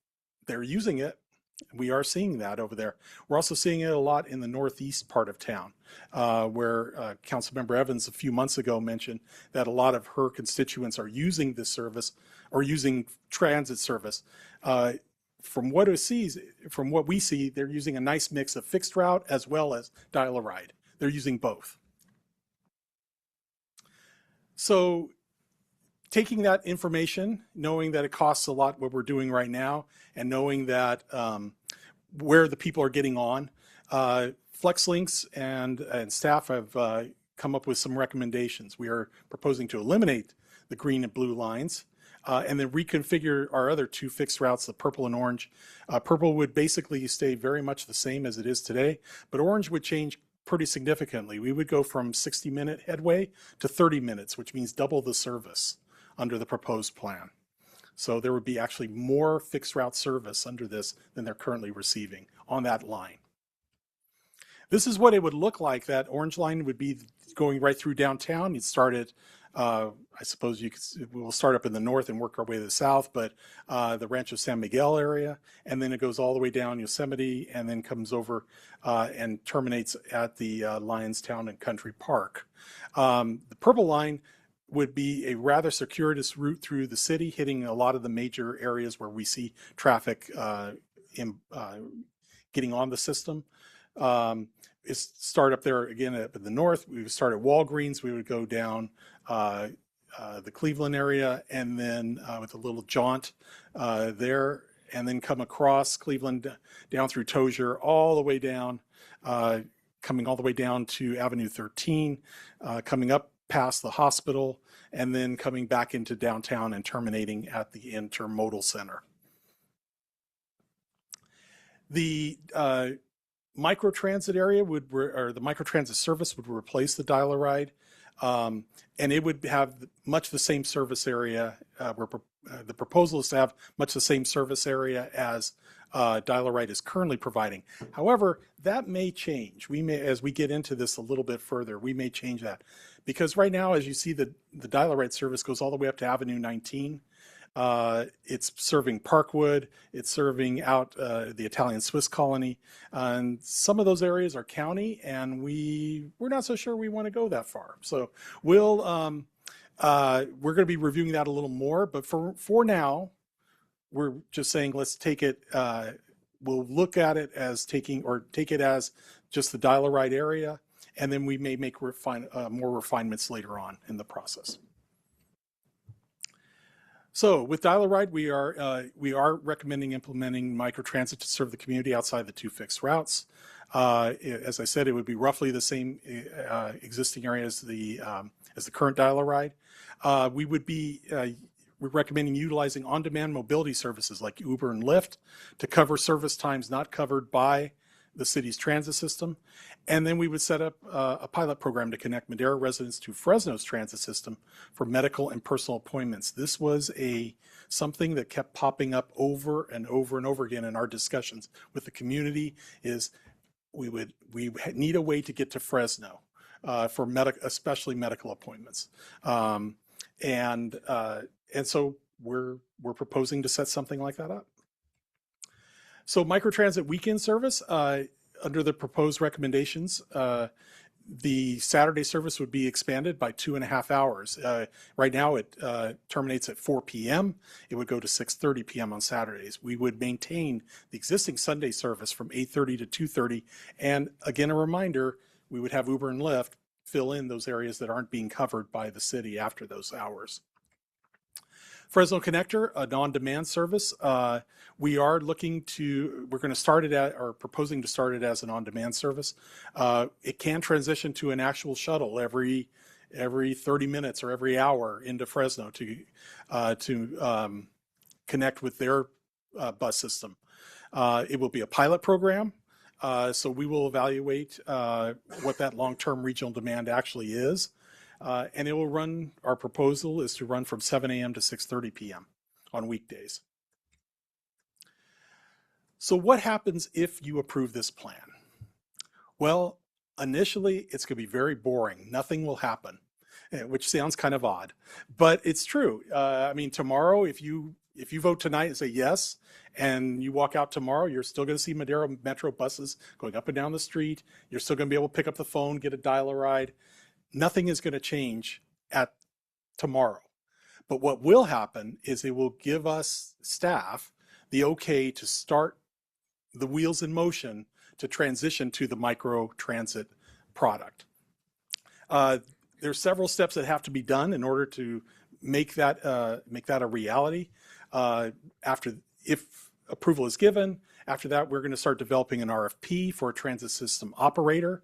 they're using it. We are seeing that over there. We're also seeing it a lot in the northeast part of town, where Councilmember Evans a few months ago mentioned that a lot of her constituents are using this service or using transit service. From what we see, they're using a nice mix of fixed route as well as dial-a-ride. They're using both. So taking that information, knowing that it costs a lot what we're doing right now, and knowing that where the people are getting on, FlexLinks and staff have come up with some recommendations. We are proposing to eliminate the green and blue lines and then reconfigure our other two fixed routes, the purple and orange. Purple would basically stay very much the same as it is today, but orange would change pretty significantly. We would go from 60-minute headway to 30 minutes, which means double the service under the proposed plan. So there would be actually more fixed route service under this than they're currently receiving on that line. This is what it would look like. That orange line would be going right through downtown. You'd start at, I suppose we'll start up in the north and work our way to the south, but the Rancho San Miguel area, and then it goes all the way down Yosemite and then comes over and terminates at the Lionstown and Country Park. The purple line would be a rather circuitous route through the city, hitting a lot of the major areas where we see traffic getting on the system. Start up there again up in the north. We would start at Walgreens. We would go down the Cleveland area and then with a little jaunt there, and then come across Cleveland down through Tozier all the way down, coming all the way down to Avenue 13, coming up past the hospital, and then coming back into downtown and terminating at the Intermodal Center. The microtransit area or the microtransit service would replace the dial-a-ride, and it would have much the same service area. The proposal is to have much the same service area as dial-a-ride is currently providing. However, that may change. As we get into this a little bit further, we may change that. Because right now, as you see, the dial-a-ride service goes all the way up to Avenue 19. It's serving Parkwood. It's serving out the Italian Swiss colony. And some of those areas are county, and we're not so sure we want to go that far. So we're going to be reviewing that a little more. But for now, we're just saying let's take it. We'll look at it as take it as just the dial-a-ride area, and then we may make more refinements later on in the process. So with dial-a-ride, we are recommending implementing microtransit to serve the community outside the two fixed routes. As I said, it would be roughly the same existing area as the current dial-a-ride. We're recommending utilizing on-demand mobility services like Uber and Lyft to cover service times not covered by the city's transit system. And then we would set up a pilot program to connect Madera residents to Fresno's transit system for medical and personal appointments. This was something that kept popping up over and over and over again in our discussions with the community is we need a way to get to Fresno for especially medical appointments. And so we're proposing to set something like that up. So microtransit weekend service, under the proposed recommendations, the Saturday service would be expanded by 2.5 hours. Right now it terminates at 4 p.m. It would go to 6:30 p.m. on Saturdays. We would maintain the existing Sunday service from 8:30 to 2:30. And again, a reminder, we would have Uber and Lyft fill in those areas that aren't being covered by the city after those hours. Fresno Connector, a non-demand service. We're going to start it or proposing to start it as an on-demand service. It can transition to an actual shuttle every 30 minutes or every hour into Fresno to connect with their bus system. It will be a pilot program. So we will evaluate what that long-term regional demand actually is. And it will run, our proposal is to run from 7 a.m. to 6:30 p.m. on weekdays. So what happens if you approve this plan? Well, initially it's going to be very boring. Nothing will happen, which sounds kind of odd, but it's true. I mean, tomorrow, if you vote tonight and say yes, and you walk out tomorrow, you're still going to see Madera Metro buses going up and down the street. You're still going to be able to pick up the phone, get a dial-a-ride. Nothing is going to change at tomorrow. But what will happen is it will give us staff the okay to start the wheels in motion to transition to the micro transit product. There's several steps that have to be done in order to make that a reality. If approval is given, after that we're going to start developing an RFP for a transit system operator.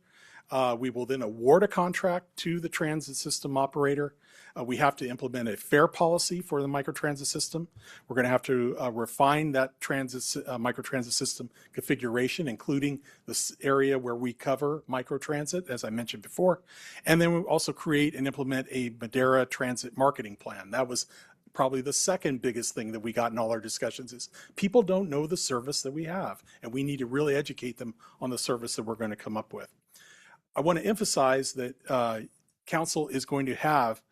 We will then award a contract to the transit system operator. We have to implement a fare policy for the microtransit system. We're going to have to refine that microtransit system configuration, including this area where we cover microtransit, as I mentioned before. And then we'll also create and implement a Madera transit marketing plan. That was probably the second biggest thing that we got in all our discussions is people don't know the service that we have, and we need to really educate them on the service that we're going to come up with. I want to emphasize that council is going to have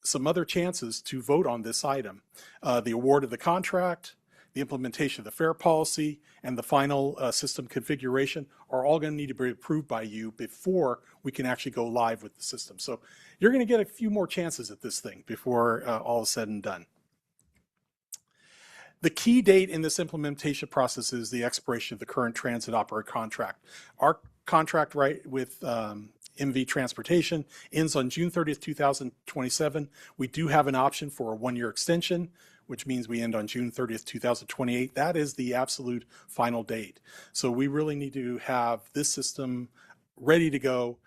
some other chances to vote on this item. The award of the contract, the implementation of the fare policy, and the final system configuration are all going to need to be approved by you before we can actually go live with the system. So you're going to get a few more chances at this thing before all is said and done. The key date in this implementation process is the expiration of the current transit operator contract. Our contract with MV Transportation ends on June 30th, 2027. We do have an option for a 1-year extension, which means we end on June 30th, 2028. That is the absolute final date. So we really need to have this system ready to go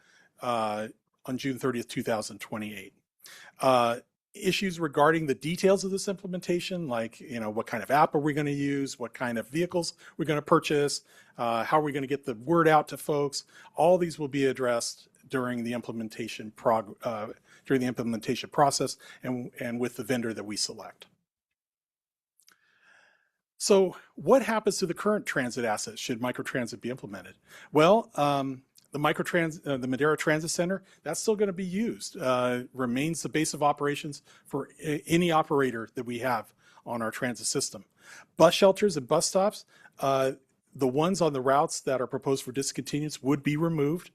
on June 30th, 2028. Issues regarding the details of this implementation, like, what kind of app are we going to use, what kind of vehicles we're going to purchase, how are we going to get the word out to folks, all these will be addressed during the implementation process and with the vendor that we select. So what happens to the current transit assets should microtransit be implemented? Well, the Madera Transit Center, that's still going to be used. Remains the base of operations for any operator that we have on our transit system. Bus shelters and bus stops, the ones on the routes that are proposed for discontinuance would be removed.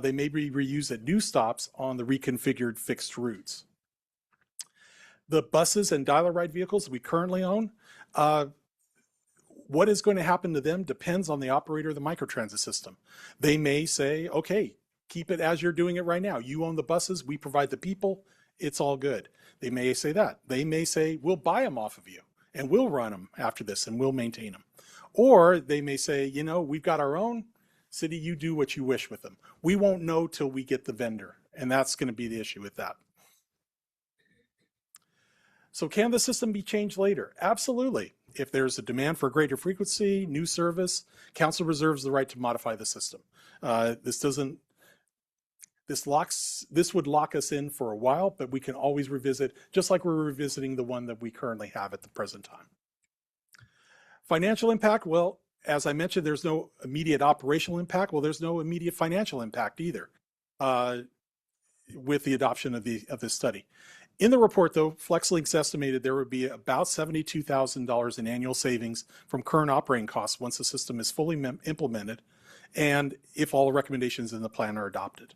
They may be reused at new stops on the reconfigured fixed routes. The buses and dial-a-ride vehicles we currently own, what is going to happen to them depends on the operator of the microtransit system. They may say, okay, keep it as you're doing it right now. You own the buses, we provide the people, it's all good. They may say that. They may say, we'll buy them off of you and we'll run them after this and we'll maintain them. Or they may say, we've got our own, city, you do what you wish with them. We won't know till we get the vendor, and that's going to be the issue with that. So can the system be changed later? Absolutely. if there's a demand for greater frequency, new service, council reserves the right to modify the system. This would lock us in for a while, but we can always revisit, just like we're revisiting the one that we currently have at the present time. Financial impact, well, as I mentioned, there's no immediate operational impact. Well, there's no immediate financial impact either with the adoption of this study. In the report, though, FlexLinks estimated there would be about $72,000 in annual savings from current operating costs once the system is fully implemented and if all recommendations in the plan are adopted.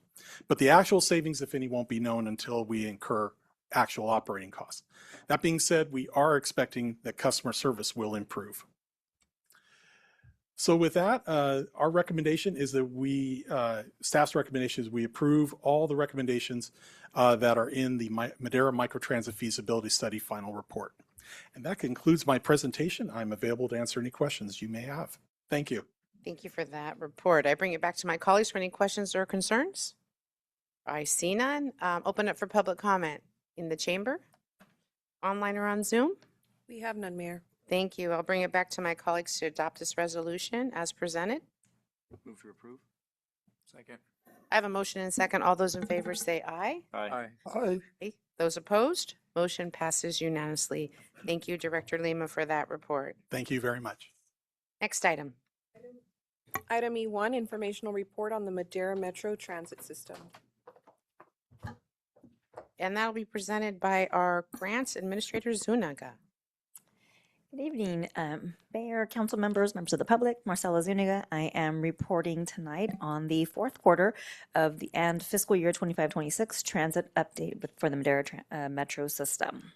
But the actual savings, if any, won't be known until we incur actual operating costs. That being said, we are expecting that customer service will improve. So with that, our recommendation is that staff's recommendation is we approve all the recommendations that are in the Madera Microtransit Feasibility Study final report. And that concludes my presentation. I'm available to answer any questions you may have. Thank you. Thank you for that report. I bring it back to my colleagues for any questions or concerns. I see none. Open up for public comment in the chamber, online or on Zoom. We have none, Mayor. Thank you. I'll bring it back to my colleagues to adopt this resolution as presented. Move to approve. Second. I have a motion and second. All those in favor say aye. Aye. Aye. Those opposed, motion passes unanimously. Thank you, Director Lima, for that report. Thank you very much. Next item. Item E1, informational report on the Madera Metro Transit System. And that'll be presented by our Grants Administrator Zuniga. Good evening, Mayor, council members, members of the public. Marcela Zuniga. I am reporting tonight on the fourth quarter of the and fiscal year 25-26 transit update for the Madera Metro system.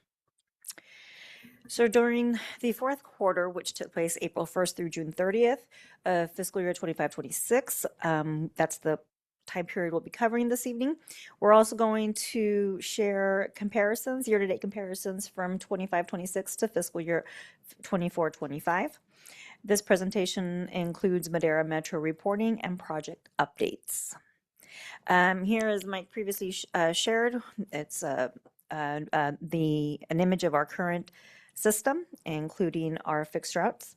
So during the fourth quarter, which took place April 1st through June 30th of fiscal year 25-26, that's the time period we'll be covering this evening. We're also going to share comparisons, year-to-date comparisons from 25-26 to fiscal year 24-25. This presentation includes Madera Metro reporting and project updates. Here, as Mike previously shared, it's an image of our current system, including our fixed routes.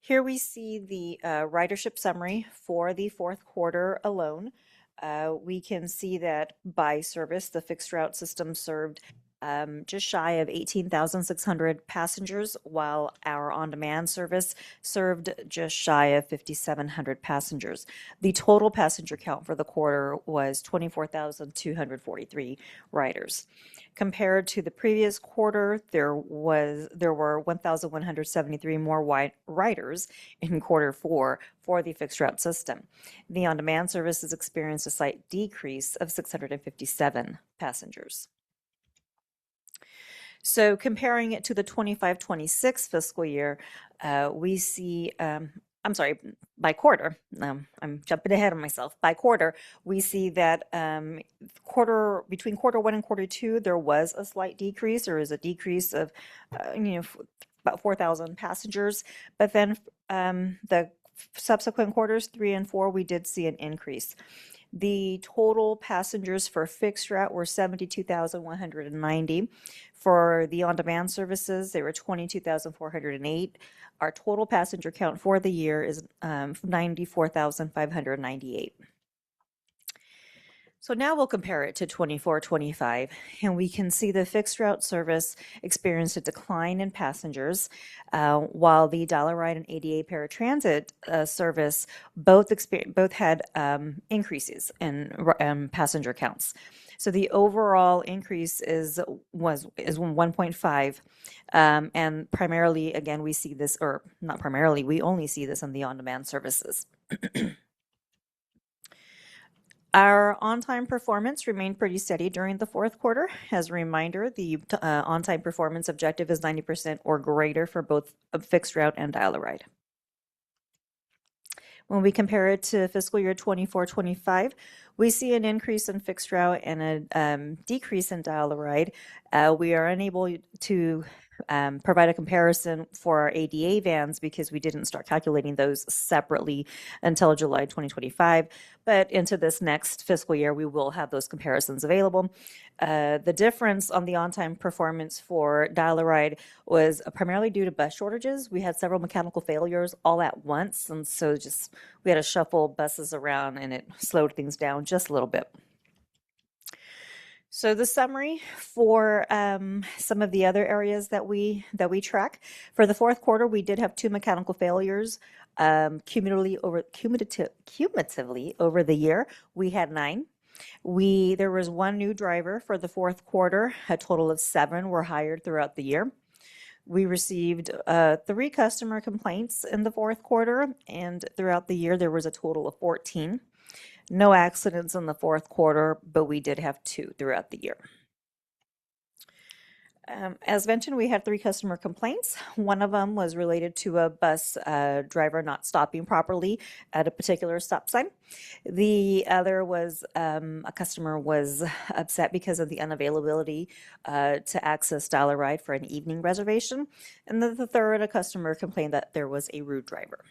Here we see the ridership summary for the fourth quarter alone. We can see that by service, the fixed route system served just shy of 18,600 passengers, while our on-demand service served just shy of 5,700 passengers. The total passenger count for the quarter was 24,243 riders. Compared to the previous quarter, there were 1,173 more riders in quarter four for the fixed route system. The on-demand services experienced a slight decrease of 657 passengers. So comparing it to the 25-26 fiscal year, we see, by quarter, I'm jumping ahead of myself. By quarter, we see that between quarter one and quarter two, there was a slight decrease. There is a decrease of, about 4,000 passengers. But then the subsequent quarters, 3 and 4, we did see an increase. The total passengers for fixed route were 72,190. For the on-demand services, they were 22,408. Our total passenger count for the year is 94,598. So now we'll compare it to 24-25, and we can see the fixed route service experienced a decline in passengers, while the Dollar Ride and ADA paratransit service both had increases in passenger counts. So the overall increase is 1.5, and primarily, again, we see this, or not primarily, we only see this in the on-demand services. Our on-time performance remained pretty steady during the fourth quarter. As a reminder, the on-time performance objective is 90% or greater for both a fixed route and dial-a-ride. When we compare it to fiscal year 24-25, we see an increase in fixed route and a decrease in dial-a-ride. We are unable to provide a comparison for our ADA vans because we didn't start calculating those separately until July 2025. But into this next fiscal year, we will have those comparisons available. The difference on the on-time performance for Dial-A-Ride was primarily due to bus shortages. We had several mechanical failures all at once, and so just we had to shuffle buses around, and it slowed things down just a little bit. So the summary for some of the other areas that we track for the fourth quarter, we did have 2 mechanical failures. Cumulatively over the year, we had 9. There was 1 new driver for the fourth quarter. A total of 7 were hired throughout the year. We received 3 customer complaints in the fourth quarter, and throughout the year there was a total of 14. No accidents in the fourth quarter, but we did have 2 throughout the year. As mentioned, we had 3 customer complaints. One of them was related to a bus driver not stopping properly at a particular stop sign. The other was a customer was upset because of the unavailability to access Dial-A-Ride for an evening reservation. And then the third, a customer complained that there was a rude driver.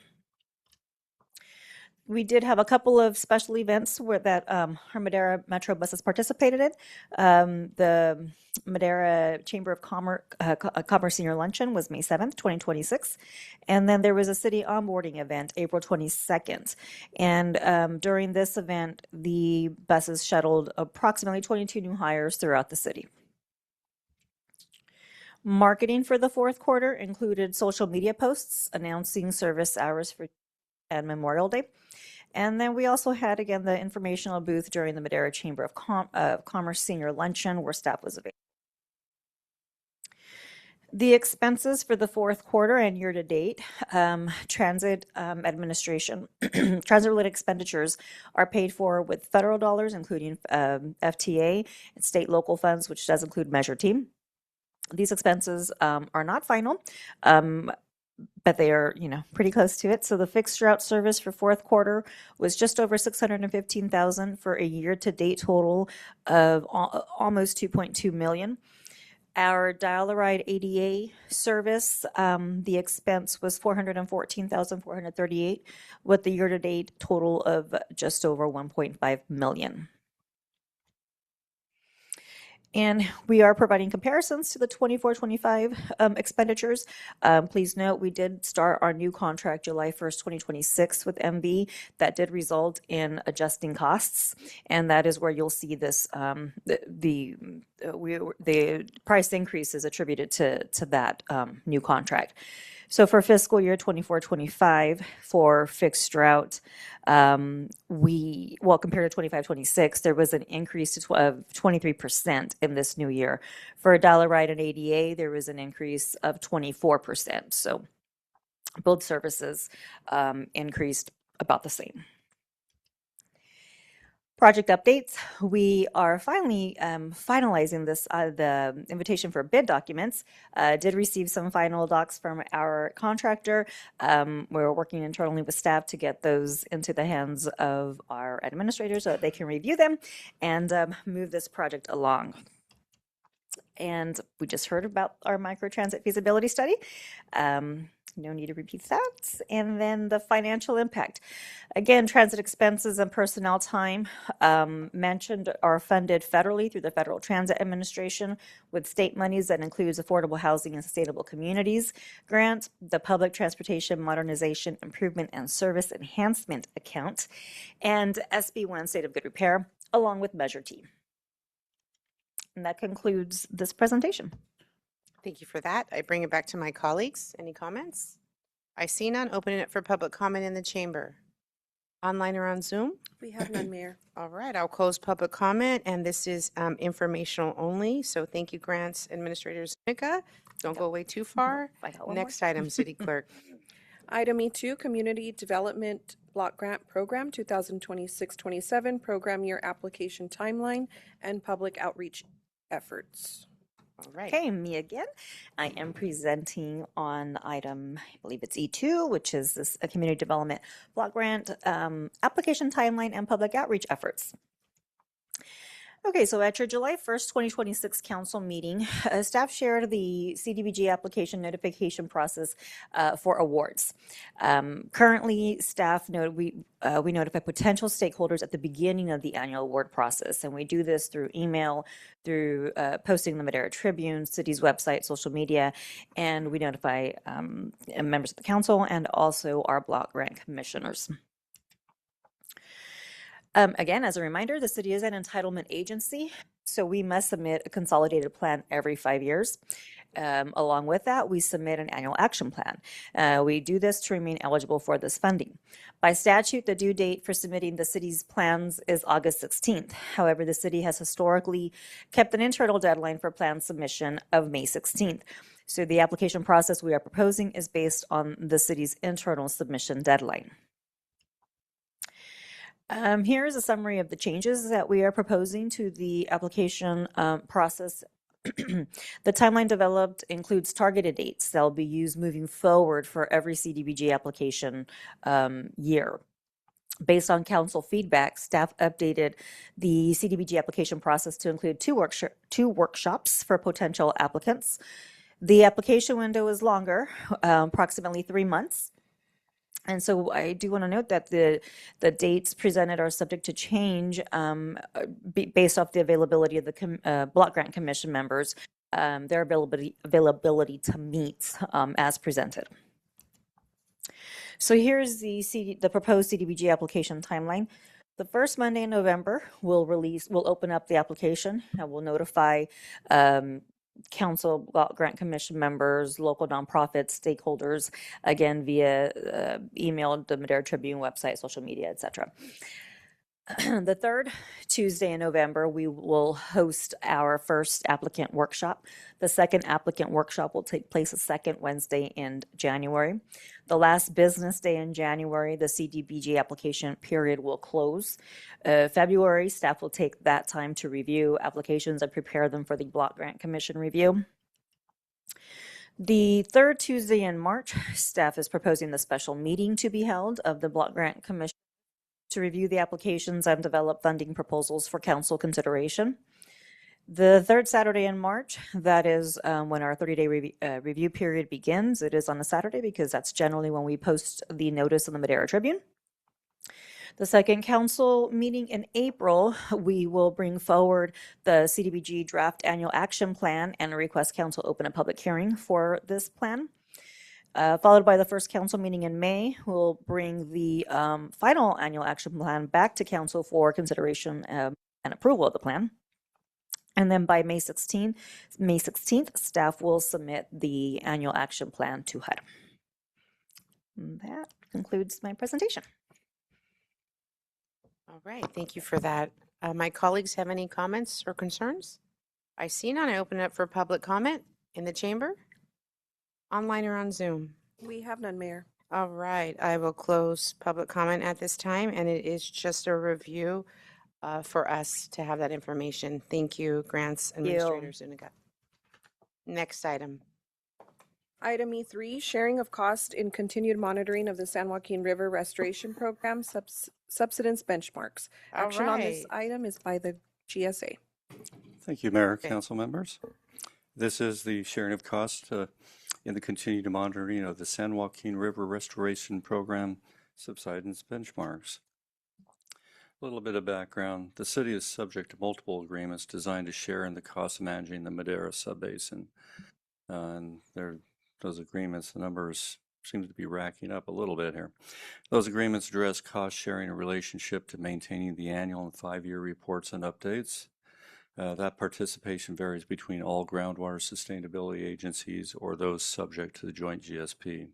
We did have a couple of special events that our Madera Metro buses participated in. The Madera Chamber of Commerce Senior Luncheon was May 7th, 2026. And then there was a city onboarding event, April 22nd. And during this event, the buses shuttled approximately 22 new hires throughout the city. Marketing for the fourth quarter included social media posts announcing service hours for and Memorial Day. And then we also had, again, the informational booth during the Madera Chamber of Commerce Senior Luncheon where staff was available. The expenses for the fourth quarter and year-to-date, transit administration, transit-related expenditures are paid for with federal dollars, including FTA and state local funds, which does include Measure Team. These expenses are not final, but they are, pretty close to it. So the fixed route service for fourth quarter was just over $615,000 for a year-to-date total of almost $2.2 million. Our Dial-A-Ride ADA service, the expense was $414,438, with the year-to-date total of just over $1.5 million. And we are providing comparisons to the 24-25 expenditures. Please note we did start our new contract July 1st, 2026 with MV. That did result in adjusting costs, and that is where you'll see this. The price increase is attributed to that new contract. So for fiscal year 24-25 for fixed route, compared to 25-26, there was an increase of 23% in this new year. For Dial-A-Ride and ADA, there was an increase of 24%. So both services increased about the same. Project updates. We are finally finalizing this, the invitation for bid documents. Did receive some final docs from our contractor. We're working internally with staff to get those into the hands of our administrators so that they can review them and move this project along. And we just heard about our microtransit feasibility study. No need to repeat that. And then the financial impact. Again, transit expenses and personnel time mentioned are funded federally through the Federal Transit Administration with state monies that includes Affordable Housing and Sustainable Communities Grant, the Public Transportation Modernization Improvement and Service Enhancement Account, and SB1 State of Good Repair, along with Measure T. And that concludes this presentation. Thank you for that. I bring it back to my colleagues. Any comments? I see none. Opening it for public comment in the chamber. Online or on Zoom? We have none, Mayor. All right, I'll close public comment, and this is informational only. So thank you, Grants Administrator Zuniga. Don't go away too far. Next item, City Clerk. Item E2, Community Development Block Grant Program 2026-27, Program Year Application Timeline, and Public Outreach Efforts. All right. Okay, me again. I am presenting on item, I believe it's E2, which is this community development block grant application timeline and public outreach efforts. Okay, so at your July 1st, 2026 council meeting, staff shared the CDBG application notification process for awards. Currently, we notify potential stakeholders at the beginning of the annual award process, and we do this through email, through posting the Madera Tribune, city's website, social media, and we notify members of the council and also our block grant commissioners. Again, as a reminder, the city is an entitlement agency, so we must submit a consolidated plan every 5 years. Along with that, we submit an annual action plan. We do this to remain eligible for this funding. By statute, the due date for submitting the city's plans is August 16th. However, the city has historically kept an internal deadline for plan submission of May 16th. So the application process we are proposing is based on the city's internal submission deadline. Here is a summary of the changes that we are proposing to the application process. The timeline developed includes targeted dates that will be used moving forward for every CDBG application year. Based on council feedback, staff updated the CDBG application process to include two workshops for potential applicants. The application window is longer, approximately 3 months. And so I do want to note that the dates presented are subject to change based off the availability of the Block Grant Commission members, their availability to meet as presented. So here's the proposed CDBG application timeline. The first Monday in November, we'll open up the application and we'll notify council, Block Grant Commission members, local nonprofits, stakeholders, again via email, the Madera Tribune website, social media, etc. The third Tuesday in November, we will host our first applicant workshop. The second applicant workshop will take place the second Wednesday in January. The last business day in January, the CDBG application period will close. February, staff will take that time to review applications and prepare them for the Block Grant Commission review. The third Tuesday in March, staff is proposing the special meeting to be held of the Block Grant Commission to review the applications and develop funding proposals for council consideration. The third Saturday in March, that is when our 30-day review period begins. It is on a Saturday because that's generally when we post the notice in the Madera Tribune. The second council meeting in April, we will bring forward the CDBG draft annual action plan and request council open a public hearing for this plan. Followed by the first council meeting in May, we'll bring the final annual action plan back to council for consideration and approval of the plan. And then by May 16th, staff will submit the annual action plan to HUD. And that concludes my presentation. All right, thank you for that. My colleagues have any comments or concerns? I see none. I open it up for public comment in the chamber, online or on Zoom. We have none, Mayor. All right, I will close public comment at this time, and it is just a review for us to have that information. Thank you, Grants Administrator Zuniga. Next item. Item E3, sharing of cost in continued monitoring of the San Joaquin River Restoration Program subsidence benchmarks. Action on this item is by the GSA. Thank you, Mayor, Council members. This is the sharing of cost in the continued monitoring of the San Joaquin River Restoration Program subsidence benchmarks. A little bit of background. The city is subject to multiple agreements designed to share in the cost of managing the Madera subbasin. And those agreements, the numbers seem to be racking up a little bit here. Those agreements address cost sharing in relationship to maintaining the annual and 5-year reports and updates. That participation varies between all groundwater sustainability agencies or those subject to the joint GSP.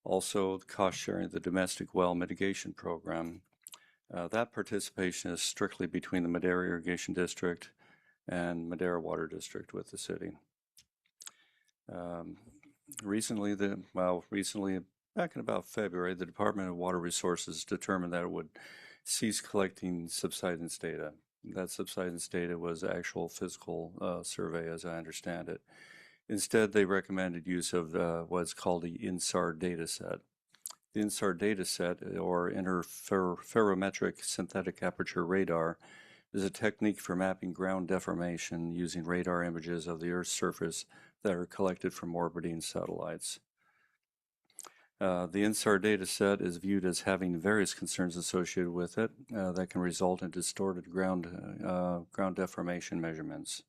Also, the cost sharing of the domestic well mitigation program. That participation is strictly between the Madera Irrigation District and Madera Water District with the city. Recently, back in about February, the Department of Water Resources determined that it would cease collecting subsidence data. That subsidence data was actual physical survey, as I understand it. Instead, they recommended use of what's called the INSAR data set. The INSAR data set, or interferometric synthetic aperture radar, is a technique for mapping ground deformation using radar images of the Earth's surface that are collected from orbiting satellites. The INSAR data set is viewed as having various concerns associated with it that can result in distorted ground deformation measurements.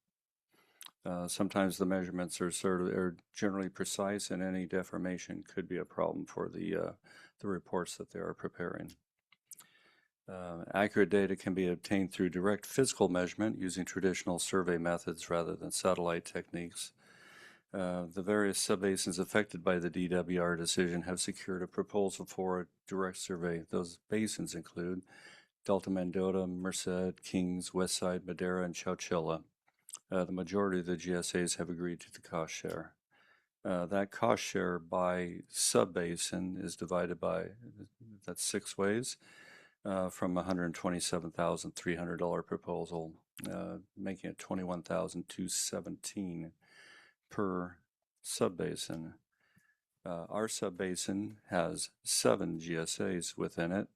Sometimes the measurements are generally precise, and any deformation could be a problem for the reports that they are preparing. Accurate data can be obtained through direct physical measurement using traditional survey methods rather than satellite techniques. The various subbasins affected by the DWR decision have secured a proposal for a direct survey. Those basins include Delta Mendota, Merced, Kings, Westside, Madera, and Chowchilla. The majority of the GSAs have agreed to the cost share. That cost share by subbasin is divided by, that's 6 ways, from $127,300 proposal, making it $21,217 per subbasin. Our subbasin has 7 GSAs within it.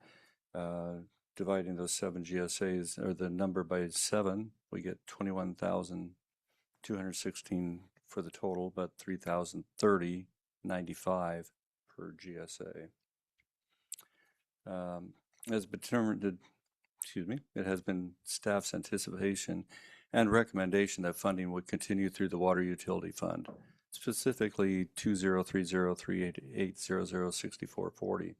Dividing those 7 GSAs, or the number by 7, we get 21,216 for the total, but 3,030.95 per GSA. As determined, it has been staff's anticipation and recommendation that funding would continue through the Water Utility Fund, specifically 20303888006440,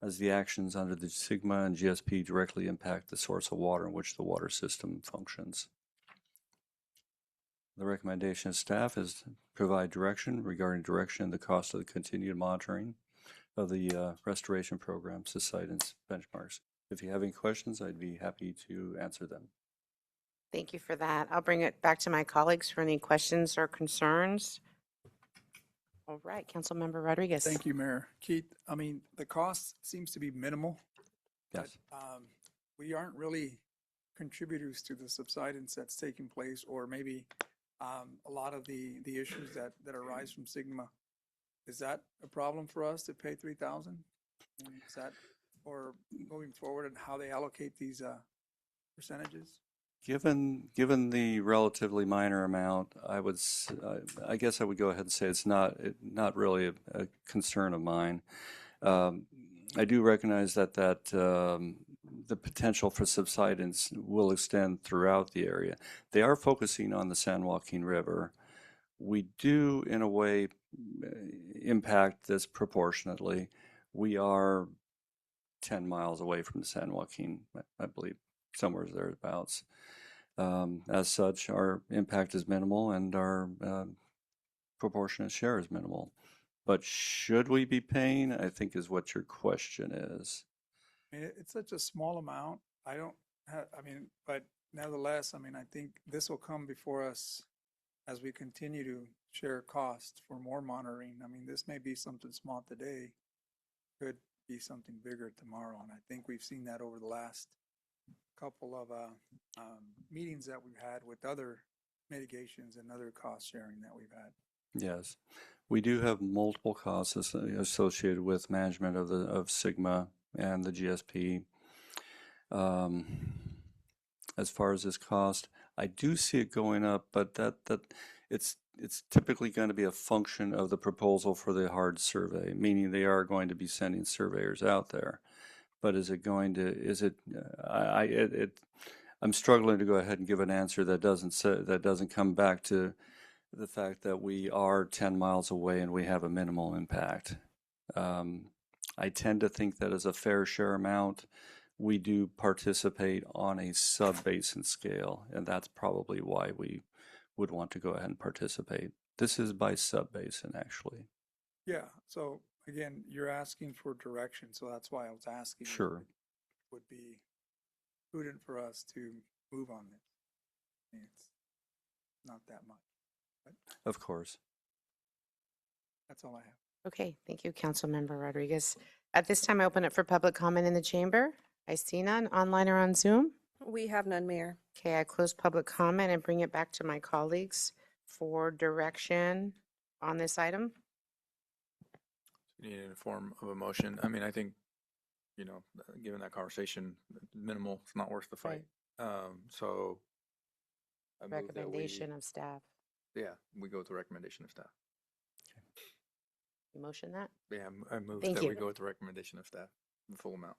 as the actions under the SIGMA and GSP directly impact the source of water in which the water system functions. The recommendation of staff is to provide direction regarding direction and the cost of the continued monitoring of the restoration programs to site and benchmarks. If you have any questions, I'd be happy to answer them. Thank you for that. I'll bring it back to my colleagues for any questions or concerns. All right, Councilmember Rodriguez. Thank you, Mayor. Keith, I mean, the cost seems to be minimal. Yes. But, we aren't really contributors to the subsidence that's taking place, or maybe a lot of the issues that arise from Sigma. Is that a problem for us to pay $3,000? Is that, or going forward, and how they allocate these percentages? Given the relatively minor amount, I guess I would go ahead and say it's not really a concern of mine. I do recognize that the potential for subsidence will extend throughout the area. They are focusing on the San Joaquin River. We do, in a way, impact this proportionately. We are 10 miles away from the San Joaquin, I believe, somewhere thereabouts. As such, our impact is minimal and our proportionate share is minimal. But should we be paying, I think is what your question is. I mean, it's such a small amount. But nevertheless, I mean, I think this will come before us as we continue to share costs for more monitoring. I mean, this may be something small today, could be something bigger tomorrow. And I think we've seen that over the last couple of meetings that we've had with other mitigations and other cost sharing that we've had. Yes, we do have multiple costs associated with management of Sigma and the GSP. As far as this cost, I do see it going up, but that it's typically going to be a function of the proposal for the hard survey, meaning they are going to be sending surveyors out there. But I'm struggling to go ahead and give an answer that doesn't come back to the fact that we are 10 miles away and we have a minimal impact. I tend to think that as a fair share amount, we do participate on a sub-basin scale, and that's probably why we would want to go ahead and participate. This is by sub-basin, actually. Yeah, so again, you're asking for direction, so that's why I was asking. Sure. If it would be prudent for us to move on this. It's not that much. But of course. That's all I have. Okay, thank you, Councilmember Rodriguez. At this time, I open it for public comment in the chamber. I see none, online or on Zoom. We have none, Mayor. Okay, I close public comment and bring it back to my colleagues for direction on this item. You need it in the form of a motion. I mean, I think, given that conversation, minimal, it's not worth the fight. Right. So I move that Recommendation of staff. we go with the recommendation of staff. You motion that? Yeah, I move Thank that you. we go with the recommendation of staff, the full amount.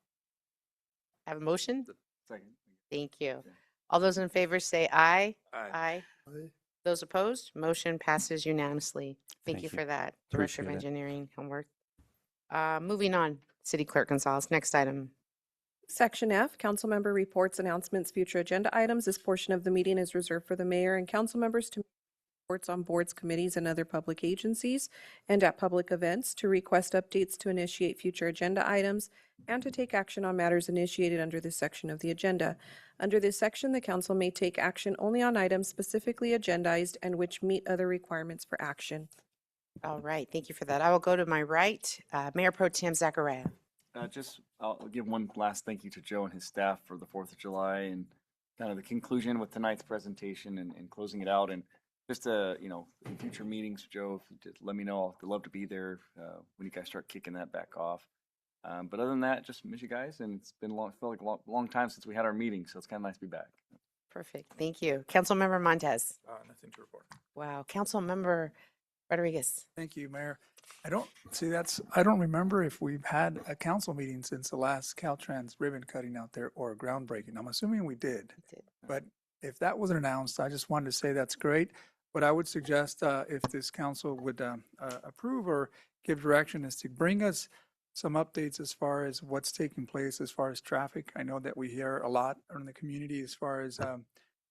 Have a motion? Second. Thank you. All those in favor say aye. Aye. Those opposed, motion passes unanimously. Thank you Thank you. for that, Director of Appreciate it. Engineering homework. Moving on, City Clerk Gonzalez, next item. Section F, council member reports, announcements, future agenda items. This portion of the meeting is reserved for the mayor and council members to make reports on boards, committees, and other public agencies, and at public events, to request updates, to initiate future agenda items, and to take action on matters initiated under this section of the agenda. Under this section, the council may take action only on items specifically agendized and which meet other requirements for action. All right, thank you for that. I will go to my right, Mayor Pro Tem Zachariah. I'll give one last thank you to Joe and his staff for the 4th of July and kind of the conclusion with tonight's presentation and closing it out. And just, in future meetings, Joe, if you just let me know, I'd love to be there when you guys start kicking that back off. But other than that, just miss you guys. And it's been felt like a long time since we had our meeting. So it's kind of nice to be back. Perfect, thank you. Councilmember Montez. Nothing to report. Wow, Councilmember Rodriguez. Thank you, Mayor. I don't remember if we've had a council meeting since the last Caltrans ribbon cutting out there or groundbreaking. I'm assuming we did. But if that wasn't announced, I just wanted to say that's great. What I would suggest, if this council would approve or give direction, is to bring us some updates as far as what's taking place as far as traffic. I know that we hear a lot in the community as far as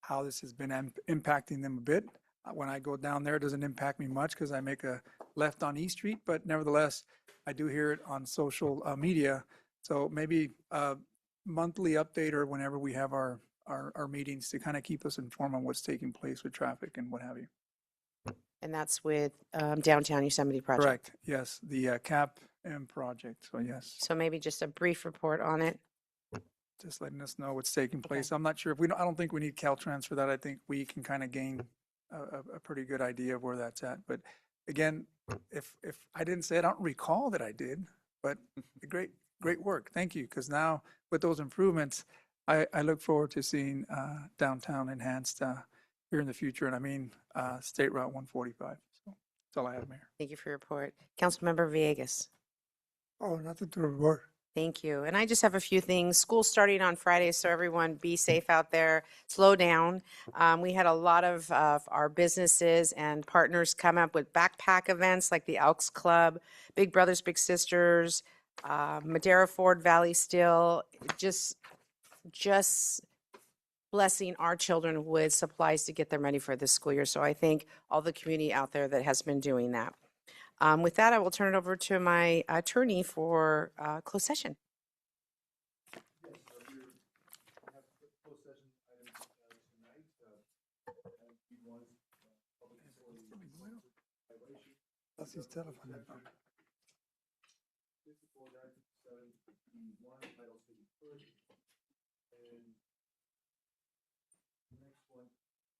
how this has been impacting them a bit. When I go down there, it doesn't impact me much because I make a left on East Street, but nevertheless, I do hear it on social media. So maybe a monthly update or whenever we have our meetings to kind of keep us informed on what's taking place with traffic and what have you. And that's with Downtown Yosemite Project. Correct, yes, the CAP M project, so yes. So maybe just a brief report on it. Just letting us know what's taking place. I'm not sure if I don't think we need Caltrans for that. I think we can kind of gain a pretty good idea of where that's at. But again, if I didn't say it, I don't recall that I did, but great work. Thank you. Because now with those improvements, I look forward to seeing downtown enhanced here in the future. And I mean, State Route 145. So that's all I have, Mayor. Thank you for your report. Councilmember Villegas. Oh, nothing to report. Thank you. And I just have a few things. School starting on Friday, so everyone be safe out there. Slow down. We had a lot of our businesses and partners come up with backpack events like the Elks Club, Big Brothers Big Sisters, Madera Ford Valley Steel, just blessing our children with supplies to get them ready for this school year. So I thank all the community out there that has been doing that. With that, I will turn it over to my attorney for closed session. That's his telephone number.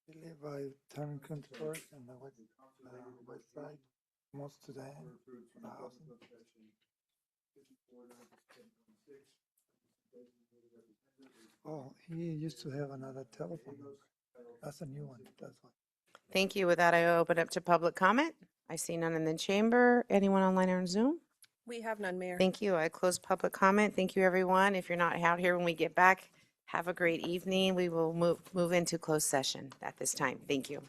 They live by Town Country Park and the west side, most to the end of the house. Oh, he used to have another telephone number. That's a new one, that's why. Thank you. With that, I open up to public comment. I see none in the chamber. Anyone online or on Zoom? We have none, Mayor. Thank you. I close public comment. Thank you, everyone. If you're not out here when we get back, have a great evening. We will move into closed session at this time. Thank you.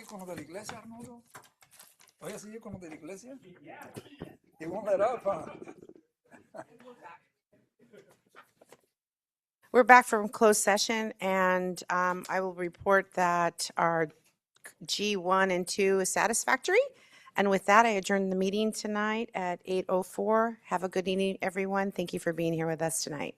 seguir con lo de la iglesia, Arnoldo? Voy a seguir con lo de la iglesia. You won't let up, huh? We're back from closed session, and I will report that our G1 and 2 is satisfactory. And with that, I adjourn the meeting tonight at 8:04. Have a good evening, everyone. Thank you for being here with us tonight.